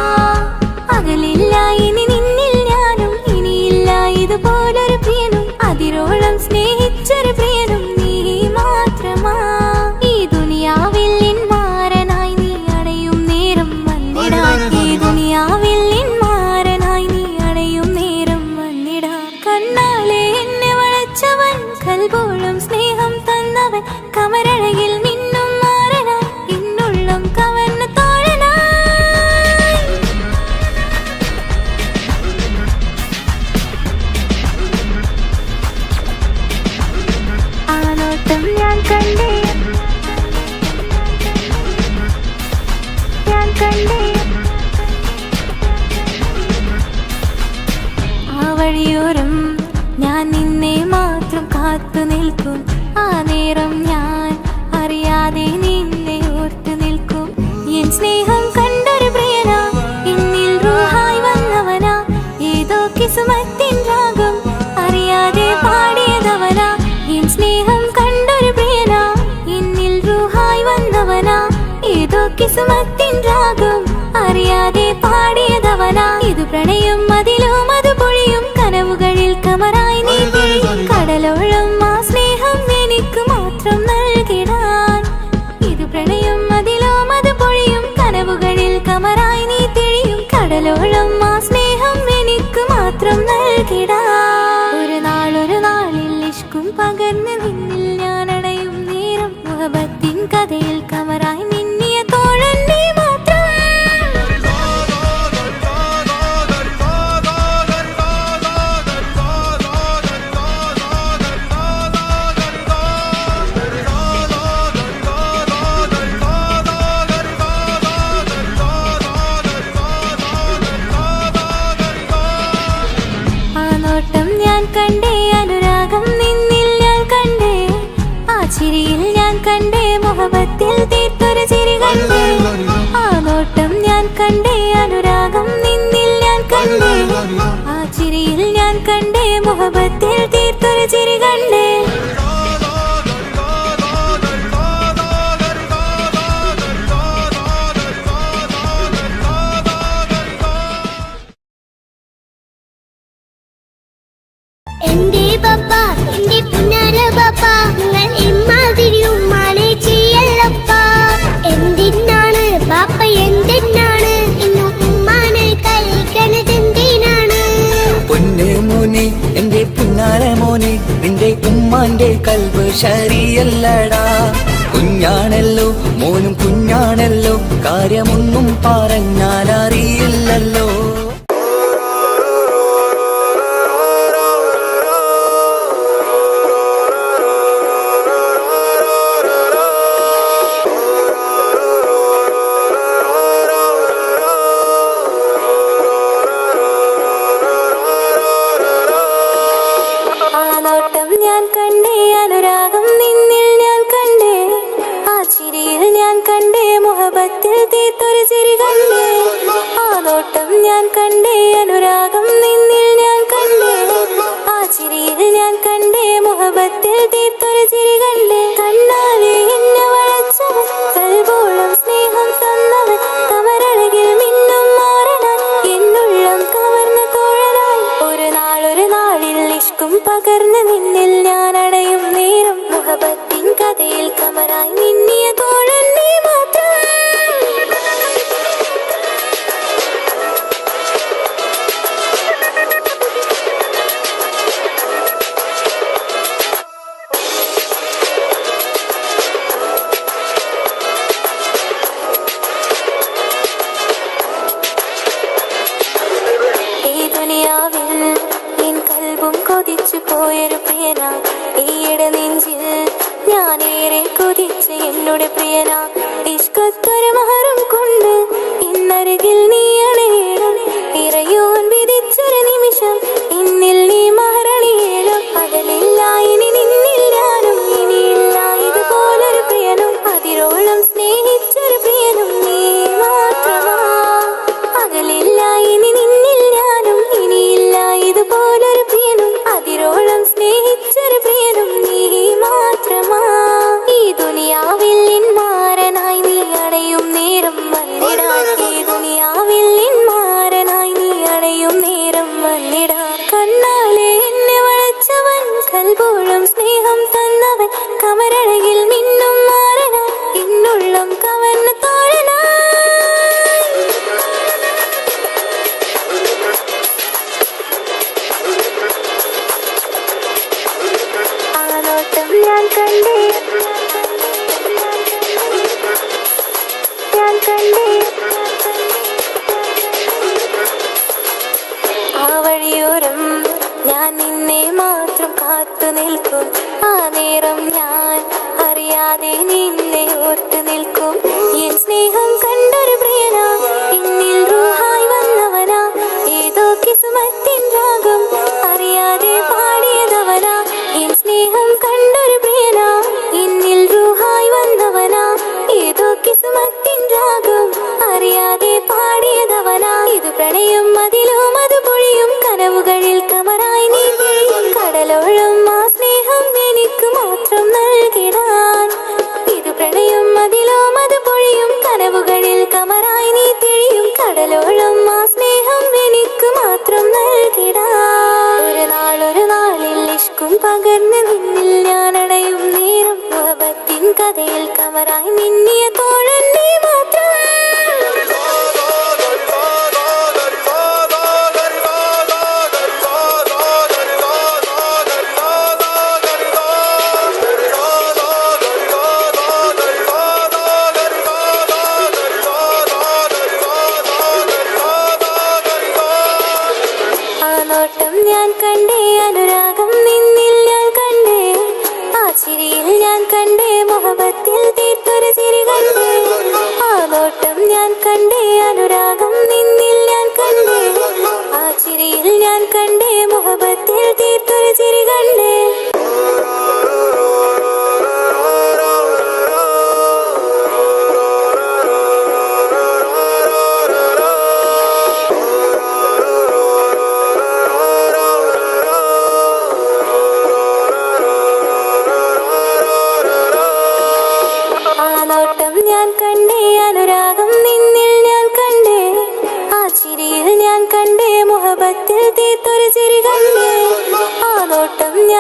അകലില്ല ഇനി നിന്നിൽ ഞാനും ഇനിയില്ല ഇതുപോലൊരു പ്രിയനും അതിരോളം സ്നേഹിച്ചൊരു പ്രിയനും നീ മാത്രമാ ഈ ദുനിയാവിൽ എൻ മാരനായി നീ അണയും നേരം വന്നിടാൻ ഈ ദുനിയാവിൽ എൻ മാരനായി നീ അണയും നേരം വന്നിടാൻ കണ്ണാലെ എന്നെ വളച്ചവൻ കൽബോളം സ്നേഹം തന്നവൻ കമരഴകിൽ മിന്നും മാറനായി എന്നുള്ളം കവർന്ന തോഴനായി ആ നോട്ടം ഞാൻ കണ്ടേ ആ വഴിയോരം ഞാൻ നിന്നെ മാത്രം കാത്തു നിൽക്കും ആ നേരം ഞാൻ അറിയാതെ നിന്നെ ഓർത്തു നിൽക്കും എൻ സ്നേഹം കണ്ടൊരു പ്രിയനാ എന്നിൽ റൂഹായി വന്നവനാ ഏതോ കിസ്മത്തിൻ രാഗം അറിയാതെ പാടിയതവനാ എൻ സ്നേഹം കണ്ടൊരു പ്രിയനാ എന്നിൽ റൂഹായി വന്നവനാ ഏതോ കിസ്മത്തിൻ രാഗം അറിയാതെ പാടിയതവനാ ഇത് പ്രണയം അതിലും അത് പൊഴിയും കനവുകളിൽ കമറായി നീ കടലോളം ആ സ്നേഹം എനിക്ക് മാത്രം നൽകിടാൻ ഇത് പ്രണയം അതിലും അത് പൊഴിയും കനവുകളിൽ കമ മുഹബത്തിൽ തീർത്തൊരു ചിരി കണ്ടേ. എന്റെ പപ്പ എന്റെ പുന്നാര പപ്പ നിങ്ങൾ ഇമ്മാതിരി ഉമ്മാനെ ചെയ്യല്ലപ്പ. എന്തിനാണ് പാപ്പ എന്തിനാണ് ഇന്നും ഉമ്മാനെ കഴിക്കണതെന്തിനാണ്? പൊന്നു മോനെ എന്റെ പുന്നാര മോനെ നിന്റെ ഉമ്മാന്റെ കൽബ് ശരിയല്ലടാ. കുഞ്ഞാണല്ലോ മോനും കുഞ്ഞാണല്ലോ കാര്യമൊന്നും പറഞ്ഞാൽ അറിയില്ലല്ലോ. ഞാൻ കണ്ടേ അനുരാഗം നിന്നിൽ ഞാൻ കണ്ടേ. ആ ചിരിയിൽ ഞാൻ കണ്ടേ മുഹബത്തിൽ തീർത്തൊരു ചിരി കണ്ടേ. ആ നോട്ടം ഞാൻ കണ്ടേ അനുരാഗം നിന്നിൽ ഞാൻ കണ്ടേ. ആ ചിരിയിൽ ഞാൻ കണ്ടേ മുഹബത്തിൽ തീർത്തൊരു ചിരി കണ്ടേ. കണ്ണാലെ എന്നെ വളച്ചവൻ കൽബോളം സ്നേഹം തന്നവൻ കമരഴകിൽ മിന്നും മാറനാൻ എന്നുള്ളം കവർന്ന തോഴനായി ഒരു നാളിൽ ഇഷ്കും പകർന്ന് നിന്നിൽ ഞാൻ അടയും നേരം മുഹബത്തിൻ കഥയിൽ കമറായി മിന്നിയ തോഴൻ നീ മാത്രം. ഈ ദുനിയാവിൽ എൻ കൽബും കൊതിച്ചു പോയൊരു പ്രിയനാ. ഈയിടെ നെഞ്ചിൽ ഞാനേറെ കൊതിച്ച് എന്നോട് പ്രിയനാ. ഇഷ്കത്തൊരു മഹറും കൊണ്ട് ഇന്നരികിൽ നീ അണയണം. ഇറയോൻ വിധിച്ചൊരു നിമിഷം ഇന്നിൽ നീ മഹറണിയേലും. പകലില്ല ഇനി നിന്നിൽ ഞാനും ഇനിയില്ല ഇതുപോലൊരു പ്രിയനും. അതിരോളം സ്നേഹിച്ചൊരു പ്രിയനും നീ മാത്രമാ. പകലില്ല ഇനി നിന്നിൽ ഞാനും ഇനിയില്ല ഇതുപോലൊരു പ്രിയനും. അതിരോളം സ്നേഹിച്ചൊരു പ്രിയനും നീ മാത്രമാ. ഈ ദുനിയാവിൽ മാറനായി നീ അടയും നേരം വന്നിടാൻ. ഈ ദുനിയാവിൽ മാറനായി നീ അടയും നേരം വന്നിടാൻ. കണ്ണാലെ എന്നെ വളച്ചവൻ കൽബോളം സ്നേഹം തന്നവൻ കമരഴകിൽ മിന്നും മാറനാൻ എന്നുള്ളം കവർന്ന തോഴനായി. ആ നോട്ടം ഞാൻ കണ്ടേ ഞാൻ കണ്ടേ. ആ വഴിയോരം ഞാൻ നിന്നെ മാത്രം കാത്തു നിൽക്കും. ആ നേരം ഞാൻ അറിയാതെ നിന്നെ ഓർത്തു നിൽക്കും. എൻ സ്നേഹം കണ്ടൊരു പ്രിയനാ എന്നിൽ റൂഹായി വന്നവനാ. ഏതോ കിസ്മത്തിൻ രാഗം അറിയാതെ പാടിയതവനാ. എൻ സ്നേഹം കണ്ടൊരു പ്രിയനാ എന്നിൽ റൂഹായി വന്നവനാ. ഏതോ കിസ്മത്തിൻ രാഗം അറിയാതെ പാടിയതവനാ. ഇത് പ്രണയം അതിലും അത് പൊഴിയും കനവുകളിൽ കമറായി നീ പൊഴിയും. കടലോളം ആ സ്നേഹം എനിക്ക് മാത്രം നൽകിടാൻ. ഇത് പ്രണയം അതിലും അത് പൊഴിയും കനവുകളിൽ കമറായി നീ തെളിയും. കടലോളം ആ സ്നേഹം എനിക്ക് മാത്രം നൽകിടാൻ. ഒരു നാളിൽ ഇഷ്കും പകർന്ന് നിന്നിൽ ഞാൻ അടയും നേരം മുഹബത്തിൻ കഥയിൽ കമറായി മിന്നിയ തോഴൻ നീ മാത്രം.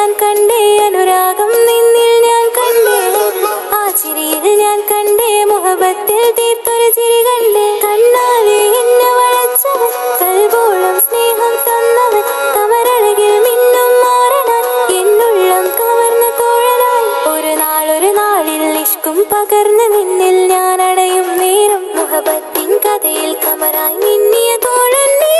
ഞാൻ കണ്ടേ അനുരാഗം നിന്നിൽ ഞാൻ കണ്ടേ ആ ചിരിയിൽ ഞാൻ കണ്ടേ മുഹബത്തിൽ തീർത്തൊരു ചിരി കണ്ടേ കണ്ണാലെ എന്നെ വളച്ചവൻ കൽബോളം സ്നേഹം തന്നവൻ കമരഴകിൽ മിന്നും മാറനാൻ എന്നുള്ളം കവർന്ന തോഴനായി ഒരു നാളിൽ ഇഷ്കും പകർന്ന് നിന്നിൽ ഞാൻ അടയും നേരം മുഹബത്തിൻ കഥയിൽ കമറായി മിന്നിയ തോഴൻ നീ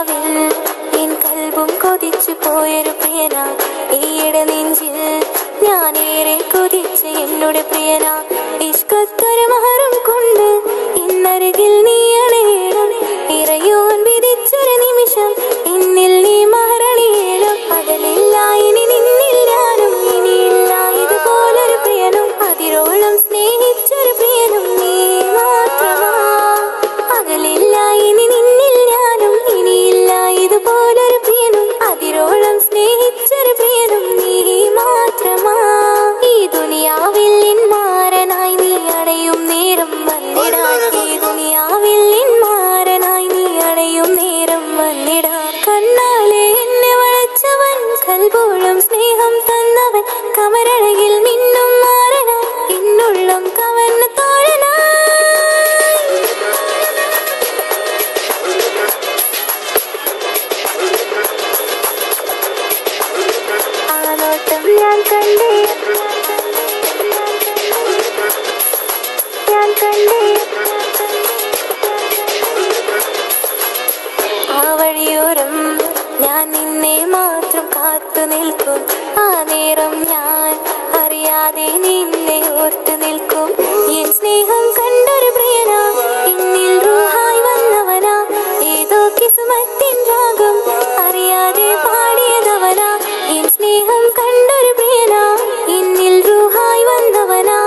മാത്രം കൊതിച്ചു പോയൊരു പ്രിയന ഈയിടെ നെഞ്ചിൽ ഞാനേറെ കൊതിച്ച് എന്നോട് പ്രിയന ഇഷ്കത്തൊരു മഹറും കൊണ്ട് ഇന്നരികിൽ നീ അണയണം ഇറയോൻ വിധിച്ചൊരു നിമിഷം ഇന്നിൽ നീ മഹറണിയേണം പകലില്ല ഇനി നിന്നിൽ ഞാനും ഇനിയില്ല ഇതുപോലൊരു പ്രിയനും അതിരോളം സ്നേഹിച്ചൊരു പ്രിയനും നീ മാത്രമാ പകലില്ല ഇനി നിന്നിൽ ഞാനും ഇനിയില്ല ഇതുപോലൊരു പ്രിയനും അതിരോളം സ്നേഹിച്ചൊരു പ്രിയനും നീ മാത്രമാ ഈ ദുനിയാവിൽ മാരനായി നീ അടയും നേരം വന്നിടാൻ ഈ ദുനിയാവിൽ മാരനായി നീ അടയും നേരം വന്നിടാൻ കണ്ണാലെ എന്നെ വളച്ചവൻ കൽബോളം സ്നേഹം തന്നവൻ കമരഴകിൽ മിന്നും മാറനായി എന്നുള്ളം കവർന്ന തോഴനായി ഞാൻ കണ്ടേ ആ വഴിയോരം ഞാൻ നിന്നെ മാത്രം കാത്തു നിൽക്കും ആ നേരം ഞാൻ അറിയാതെ നിന്നെ ഓർത്തു നിൽക്കും എൻ സ്നേഹം കണ്ടൊരു പ്രിയനാ എന്നിൽ റൂഹായി വന്നവനാ ഏതോ കിസ്മത്തിൻ രാഗം അറിയാതെ പാടിയതവനാ എൻ സ്നേഹം കണ്ടൊരു പ്രിയനാ എന്നിൽ റൂഹായി വന്നവനാ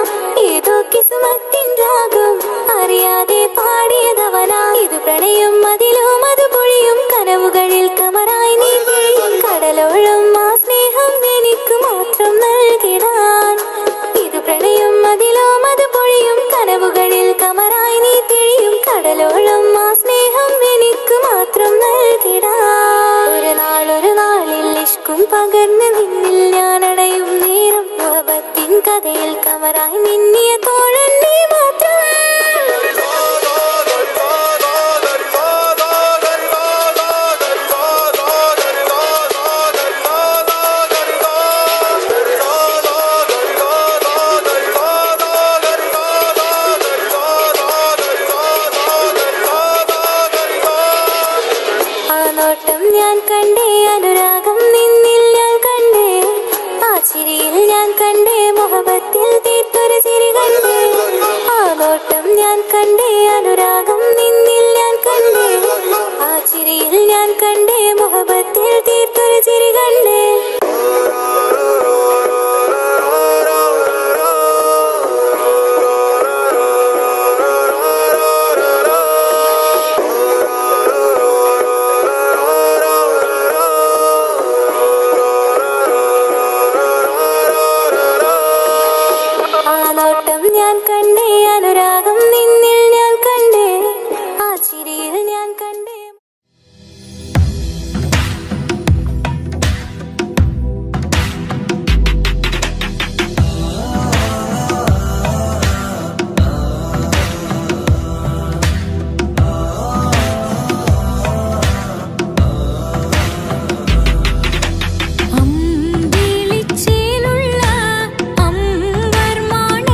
ഏതോ കിസ്മത്തിൻ രാഗം അറിയാതെ പാടിയതവനാ ഇത് പ്രണയം അതിലും അത് പൊഴിയും കനവുകളിൽ കമറായി നീ കടലോളം ആ സ്നേഹം എനിക്ക് മാത്രം നൽകിടാൻ ഇത് പ്രണയം അതിലും അത് പൊഴിയും കനവുകളിൽ കമറായി നീ തിഴിയും കടലോളം ആ സ്നേഹം എനിക്ക് മാത്രം നൽകിടാൻ ഒരു നാളിൽ ഇഷ്കും പകർന്ന് നിന്നിൽ ഞാൻ അടയും നേരം മുഹബത്തിൻ കഥയിൽ കമറായി മിന്നിയ തോഴൻ നീ മാത്രം ഞാൻ കണ്ടേ അനുരാഗം നിന്നിൽ ഞാൻ കണ്ടേ ആ ചിരിയിൽ ഞാൻ കണ്ടേ മുഹബത്തിൽ തീർത്തൊരു ചിരി കണ്ടേ ആ നോട്ടം ഞാൻ കണ്ടേ അനുരാഗം നിന്നിൽ ഞാൻ കണ്ടേ ആ ചിരിയിൽ ഞാൻ കണ്ടേ മുഹബത്തിൽ തീർത്തൊരു ചിരി കണ്ടേ ഞാൻ കണ്ടേ അനുരാഗം നിന്നിൽ ഞാൻ കണ്ടേ ആ ചിരിയിൽ ഞാൻ കണ്ടേ അമ്പിളിച്ചേലുള്ള അമ്പർമാണമുള്ള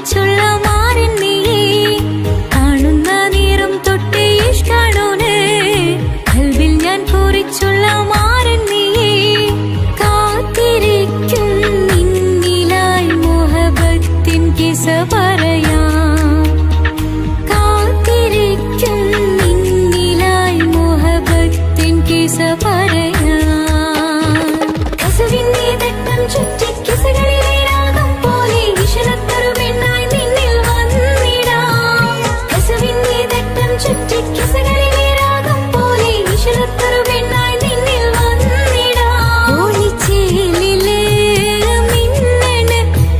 കുറിച്ചുള്ള മാറിൻ നീയേ കാണുന്ന നേരം തൊട്ടേ ഇഷ്ടാണോന് കൽവിൽ ഞാൻ കുറിച്ചുള്ള മാറിൻ നീയേ കാത്തിരിക്കും നിന്നിലായി മോഹബത്തിൻ കിസ പറയാം കാത്തിരിക്കും നിന്നിലായി മോഹബത്തിൻ കിസ പറയാം കസവിന്റെ തട്ടം ചുറ്റി കിസകളിലെ രാഗം പോലെ വിഷണത്തൊരു പെണ്ണായി നിന്നിൽ വന്നിടാം കസവിന്റെ തട്ടം ചുറ്റി കിസകളിലെ രാഗം പോലെ വിഷണത്തൊരു പെണ്ണായി നിന്നിൽ വന്നിടാം ഓണിച്ചേലിലെ മിന്നണ്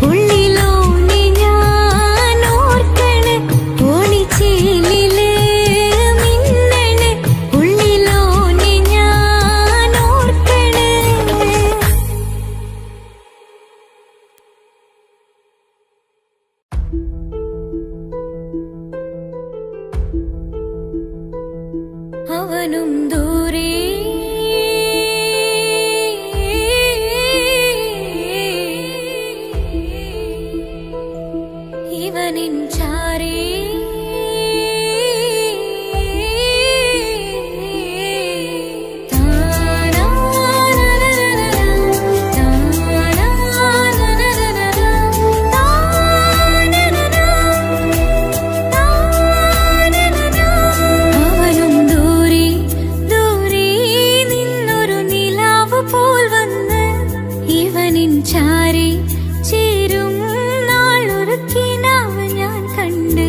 ഉള്ളിലോനെ ഞാൻ ഓർക്കണ് ഓണിച്ചേലിലെ മിന്നണ് ഉള്ളിലോനെ ഞാൻ ഓർക്കണ് അവനും ദൂരെ ഇവനിൻ ചാരേ അവനും ദൂരെ ദൂരെ നിന്നൊരു നിലാവ് പോൽ വന്ന് ഇവനിൻ ചാരി ചേരും നാളൊരു കിനാവ് ഞാൻ കണ്ട്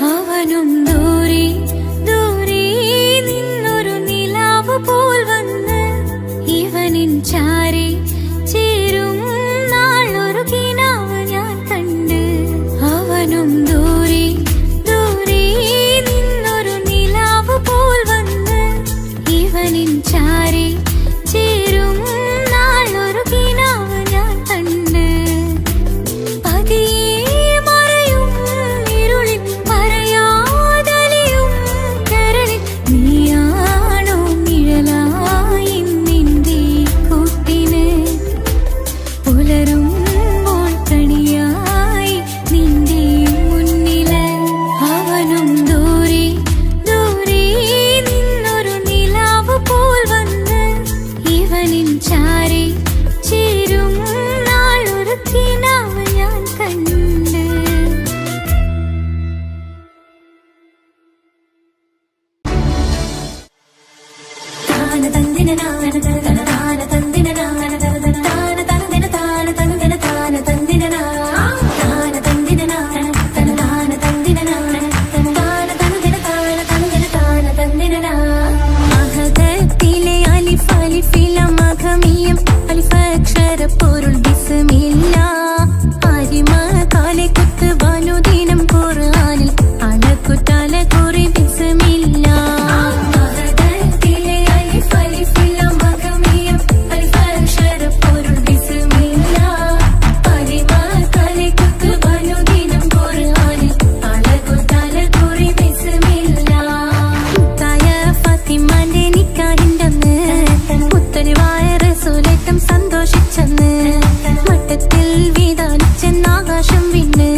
അവനും ദൂരെ ദൂരെ നിന്നൊരു നിലാവ് പോൽ വന്ന് ഇവനിൻ ചാരി ചേരും നാളൊരു കിനാവ് ഞാൻ കണ്ട്. അവനും ദൂരെ ദൂരെ നിന്നൊരു നിലാവ് പോൽ വന്ന് ഇവനിൻ ചാരി ചേരും നാളൊരു കിനാവ് ഞാൻ കണ്ട്. പതിയെ മറയും ഇരുളിൽ പറയാതലിയും കരളിൽ നീയാണോ നിഴലായി നിന്റെ കൂട്ടിന് പുലരുമ്പോൾ കണിയായി നിന്റെ മുന്നില്. അവനും ദൂരെ ദൂരെ നിന്നൊരു നിലാവ് പോൽ വന്ന് ഇവനിൻ ചാരി ചേരും നാളൊരു കിനാവ് ഞാൻ കണ്ട്. താന തന്ദിന നാന തന താന തന്ദിന നാന തന താന തന്ദിന താന തന്ദിന താന തന്ദിന താന തന്ദിന നാന തന താന തന്ദിന നാന തന താന തന്ദിന താന തന്ദിന താന തന്ദിന. അഹദത്തിലെ അലിഫ് അലിഫില മഖമിയം അലിഫ് അക്ഷര പൊരുൾ ബിസ്മില്ല. അരിമ കാലെ കുത്ത് വനുദിനം ഖുർആനിൽ അലക്കുതല കുറി ബിസ്മില്ല. അഹദത്തിലെ അലിഫ് അലിഫില മഖമിയം അലിഫ് അക്ഷര പൊരുൾ ബിസ്മില്ല. അരിമ കാലെ കുത്ത് വനുദിനം ഖുർആനിൽ അലക്കുതല കുറി ബിസ്മില്ല. മുത്തായ ഫാത്തിമാന്റെ നിക്കാഹിന്റന്ന് മുത്തലിവായ റസൂലേറ്റം സന്തോഷിച്ചെന്ന് മട്ടത്തിൽ വീതാനിച്ചെന്നാകാശം വിണ്ണ്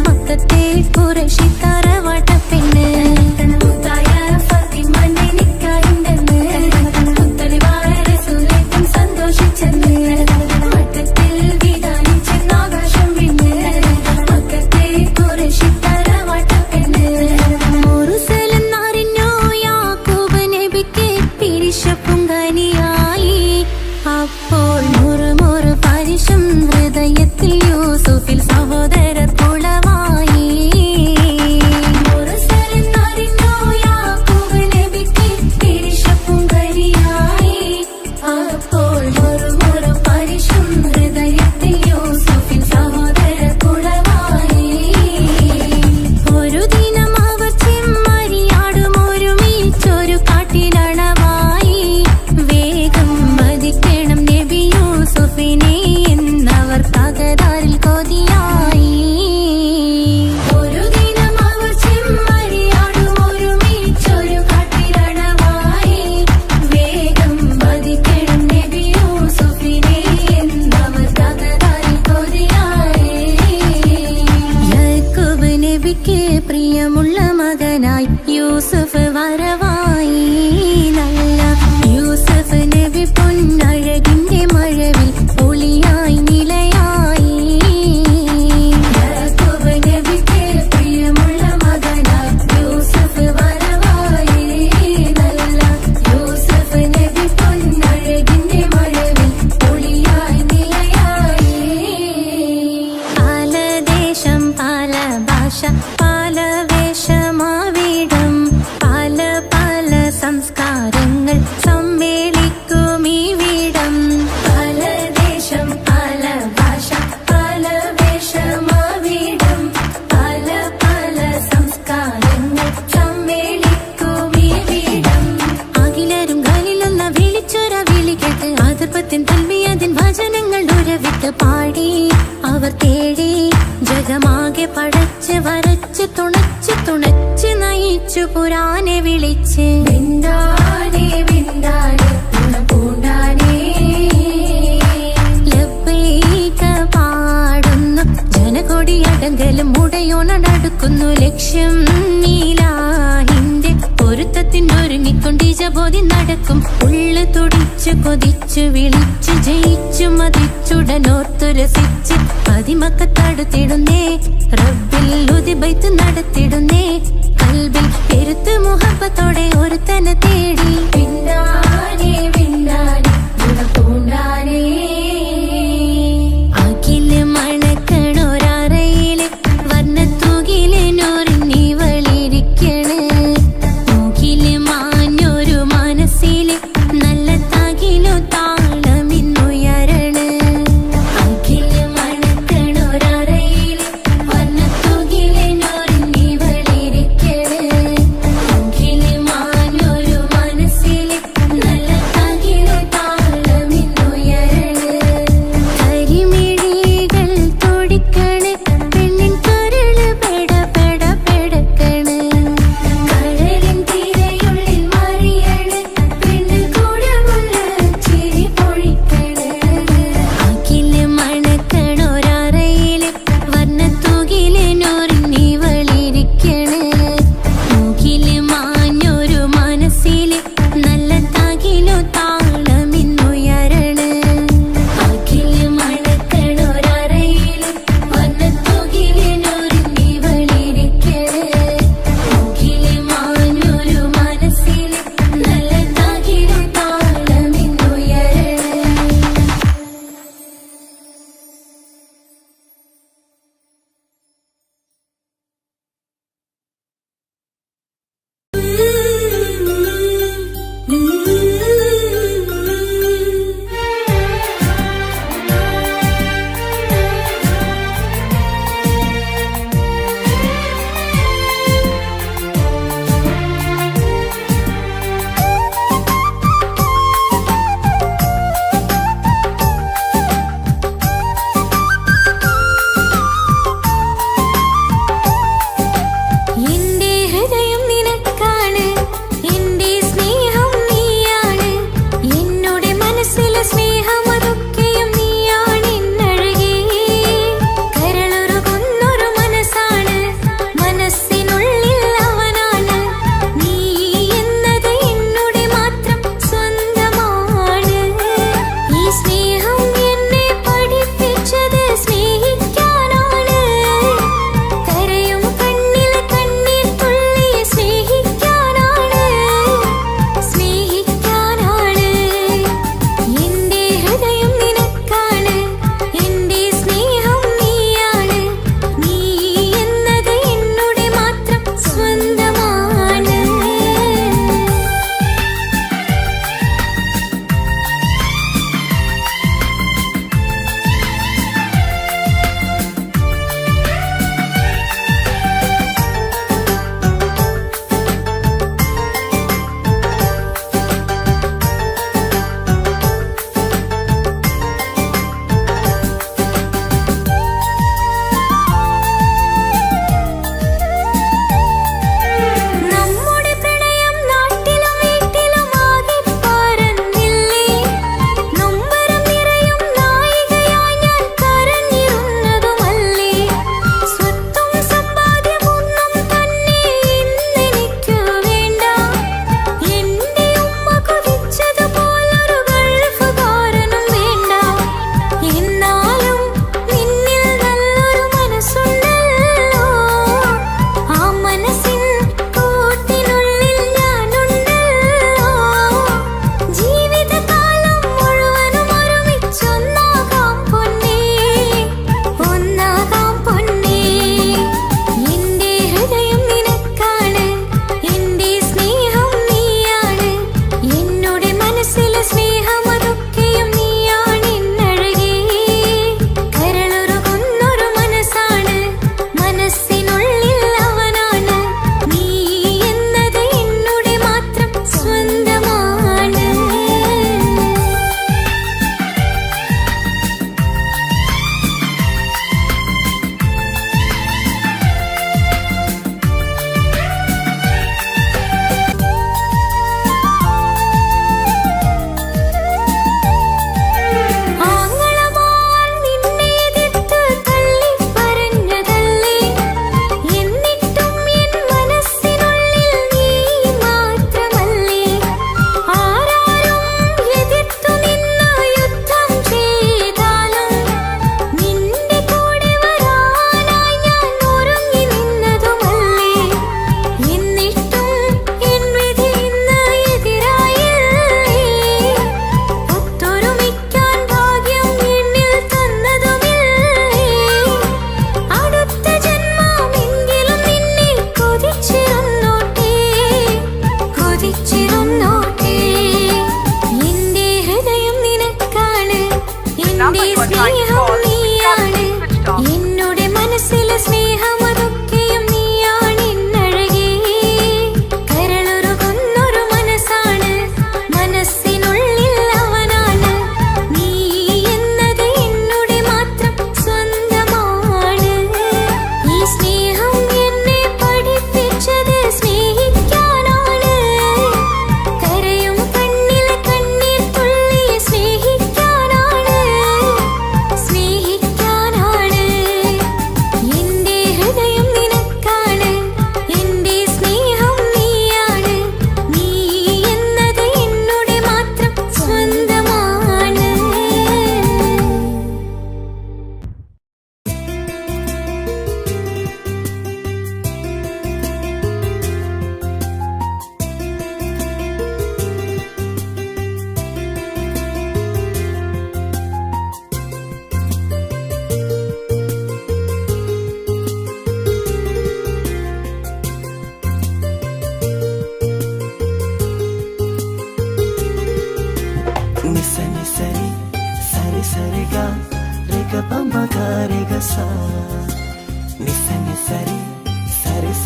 മക്കത്തെ ഖുറൈശി തറവാട്ടപ്പെണ്ണ്. മുത്തായ ഫാത്തിമാന്റെ നിക്കാഹിന്റന്ന് മുത്തലിവായ റസൂലേറ്റം സന്തോഷിച്ചെന്ന് മട്ടത്തിൽ വീതാനിച്ചെന്നാകാശം വിണ്ണ് മക്കത്തെ ഖുറൈശി തറവാട്ടപ്പെണ്ണ്. മുറുസലെന്നറിഞ്ഞു യാക്കൂബ് നബിക്ക് പിരിശപ്പുങ്കനിയായി. അപ്പോൾ മുറുമുറു പരിശം ഹൃദയത്തിൽ യൂസുഫിൽ സഹോദരർ കുളവായി. മുറുസലെന്നറിഞ്ഞു യാക്കൂബ് നബിക്ക് പിരിശപ്പുങ്കനിയായി. അപ്പോൾ മുറുമുറു പരിശം ഹൃദയത്തിൽ യൂസുഫിൽ സഹോദരർ കുളവായി. ഒരു ദിനം അവർ ചെമ്മരിയാടും ഒരുമിച്ചൊരു കാട്ടിലണവായി. വേഗം വധിക്കണം നബി യൂസുഫിനെ എന്നവർ തകരാറിൽ കൊതിയായി. ഒരു ദിനം അവർ ചെമ്മരിയാടും ഒരുമിച്ചൊരു കാട്ടിലണവായി. വേഗം വധിക്കണം നബി യൂസുഫിനെ എന്നവർ തകരാറിൽ കൊതിയായി. യാക്കൂബ് നബിക്ക് പ്രിയമുള്ള മകനായി യൂസുഫ് വരവായി. നല്ല യൂസുഫ് നബി പൊന്നഴകിന്റെ മഴവിൽ ഒളിയായി നിലയായി. യാക്കൂബ് നബിക്ക് പ്രിയമുള്ള മകനായി യൂസുഫ് വരവായി. നല്ല യൂസുഫ് നബി പൊന്നഴകിന്റെ മഴവിൽ ഒളിയായി നിലയായി. പല ദേശം പല ഭാഷ പല വേഷമാവിടം പല പല സംസ്കാരങ്ങൾ സമ്മേളിക്കും ഈ വീടം. പല ദേശം പല ഭാഷ പല വേഷമാവിടം പല പല സംസ്കാരങ്ങൾ സമ്മേളിക്കും ഈ വീടം. അഖിലരും കാലിലൊന്ന വിളിച്ചൊര വിളി കേട്ട് അതിർപ്പത്തിൻ തൽമിയതിൻ വചനങ്ങൾ ഉരവിട്ട് പാടി അവർ തേടി ജഗമാകെ പടച്ച് വരച്ച് തുണച്ച് തുണച്ച് നയിച്ചു പുരാനെ വിളിച്ച്. വിന്ദാനെ വിന്ദാനെ പൂണ്ടാനെ ലബ്ബൈക പാടുന്നു ജനകൊടിയടങ്കലും മുടയോണടുക്കുന്നു. ലക്ഷ്യം നീലാഹിന്റെ പൊരുത്തത്തിനൊരുങ്ങിക്കൊണ്ടിജബോധി നടക്കും. ഉള്ളു തുടിച്ചു കൊതിച്ചു വിളിച്ചു ജയിച്ചു മതിച്ചുടനോർത്തു രസിച്ച് പതിമക്കത്തടുത്തിടുന്നേ റബ്ബിൽ ഉദിബൈത്ത് നടത്തിടുന്നേ. കൽബിൽ പെരുത്ത് മുഹബത്തോടെ ഒരുത്തനെ തേടി. വിന്ദാനെ വിന്ദാനെ പൂണ്ടാനെ അഖില് മണക്കണൊരറയില് വർണ്ണത്തൂകിലെ നൂറിനിവൾ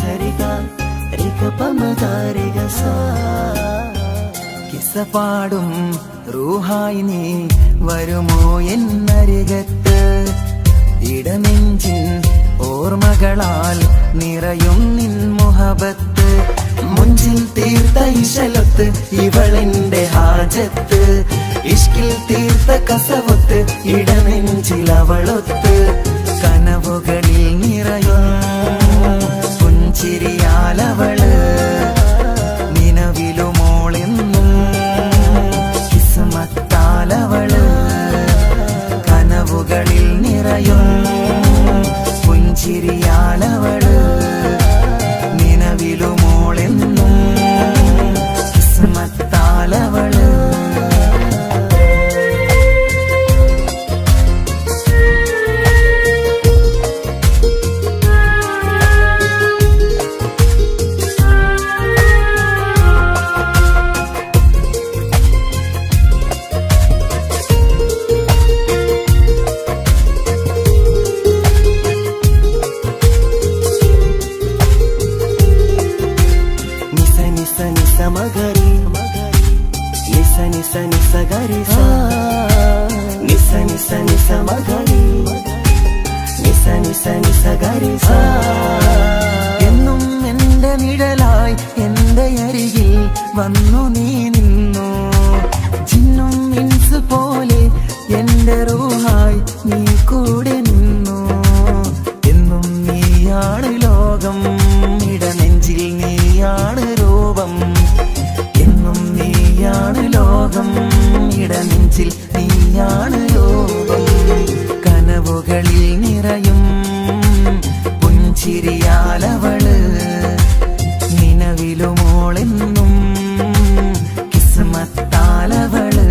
സരിഗ റിക പമദാരിക സാ കിസ്സ പാടും റൂഹായി നീ വരുമോ എന്നരികത്ത് ഇടനെഞ്ചിൻ ഓർമ്മകളാൽ നിറയും നിൻ മുഹബത്ത് മുഞ്ചിൽ തീർത്ത ഇശലൊത്ത് ഇവളെന്റെ ഹാജത്ത് ഇഷ്കിൽ തീർത്ത കസവൊത്ത് ഇടനെഞ്ചിൽ അവളൊത്ത് കനവുകളിൽ നിറയും പുഞ്ചിരിയാലവള് നിലവിലുമോളെന്നും കിസ്മത്താലവള് കനവുകളിൽ നിറയും പുഞ്ചിരിയാലവള് നിലവിലുമോളെന്നും കിസ്മത്താലവള് മഗരി നിസ നിസ നിസ ഗരി സ നിസ നിസ നിസ മഗരി നിസ നിസ നിസ ഗരി സ എന്നും എന്റെ നിഴലായി എന്റെ അരികിൽ വന്നു നീ നിന്നു ജിന്നും ഇൻസ് പോലെ എന്റെ റൂഹായി നീ കൂടെ നിന്നു എന്നും നീയാണ് ലോകം ഇടനെഞ്ചിൽ നീയാണ് രൂപം എന്നും നീയാണ് ലോകം ഇടനെഞ്ചിൽ നീയാണ് രൂപം കനവുകളിൽ നിറയും പുഞ്ചിരിയാലവള് നിലവിലുമോളെന്നും കിസ്മത്താലവള്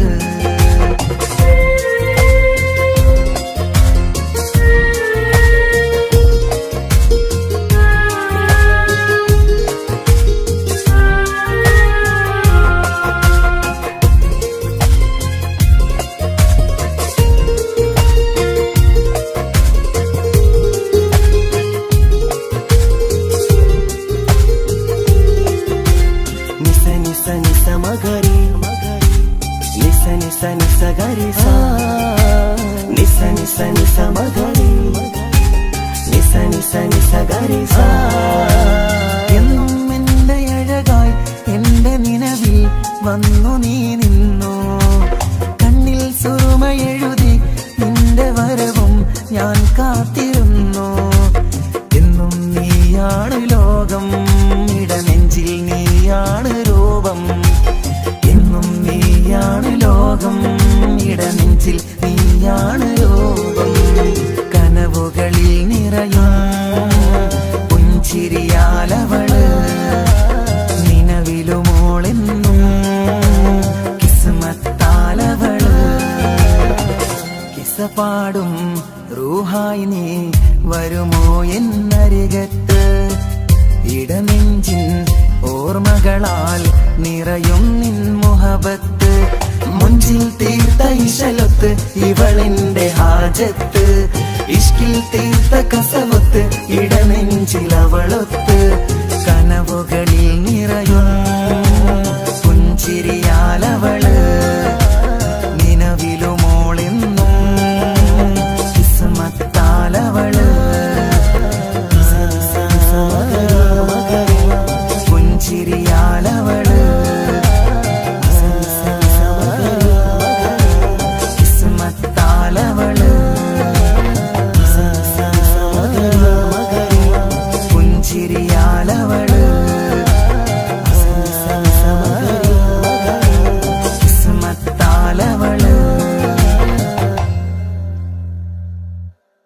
മഗരി നിസ നിസ നിസ ഗരി സ നിസ നിസ നിസ മഗരി നിസ നിസ നിസ ഗരി സ എന്നും എന്റെ അഴകായി എന്റെ നിലവിൽ വന്നു നീ നിന്നു കണ്ണിൽ സുറുമയെഴുതി നിന്റെ വരവും ഞാൻ കാത്തിരുന്നു എന്നും നീയാണ് ലോകം ഇടനെഞ്ചിൽ നീയാണ് രൂപം എന്നും നീയാണ് ലോകം ഇടനെഞ്ചിൽ നീയാണ് രൂപം കനവുകളിൽ നിറയും പുഞ്ചിരിയാലവള് നിലവിലുമോളെന്നും കിസ്മത്താലവള് കിസ്സ പാടും റൂഹായി നീ വരുമോ എന്നരികത്ത് ഇടനെഞ്ചിൻ ഓർമ്മകളാൽ നിറയും നിൻ മുഹബത്ത് മുഞ്ചിൽ തീർത്ത ഇശലൊത്ത് ഇവളെന്റെ ഹാജത്ത് ഇഷ്കിൽ തീർത്ത കസവൊത്ത് ഇടനെഞ്ചിൽ അവളൊത്ത്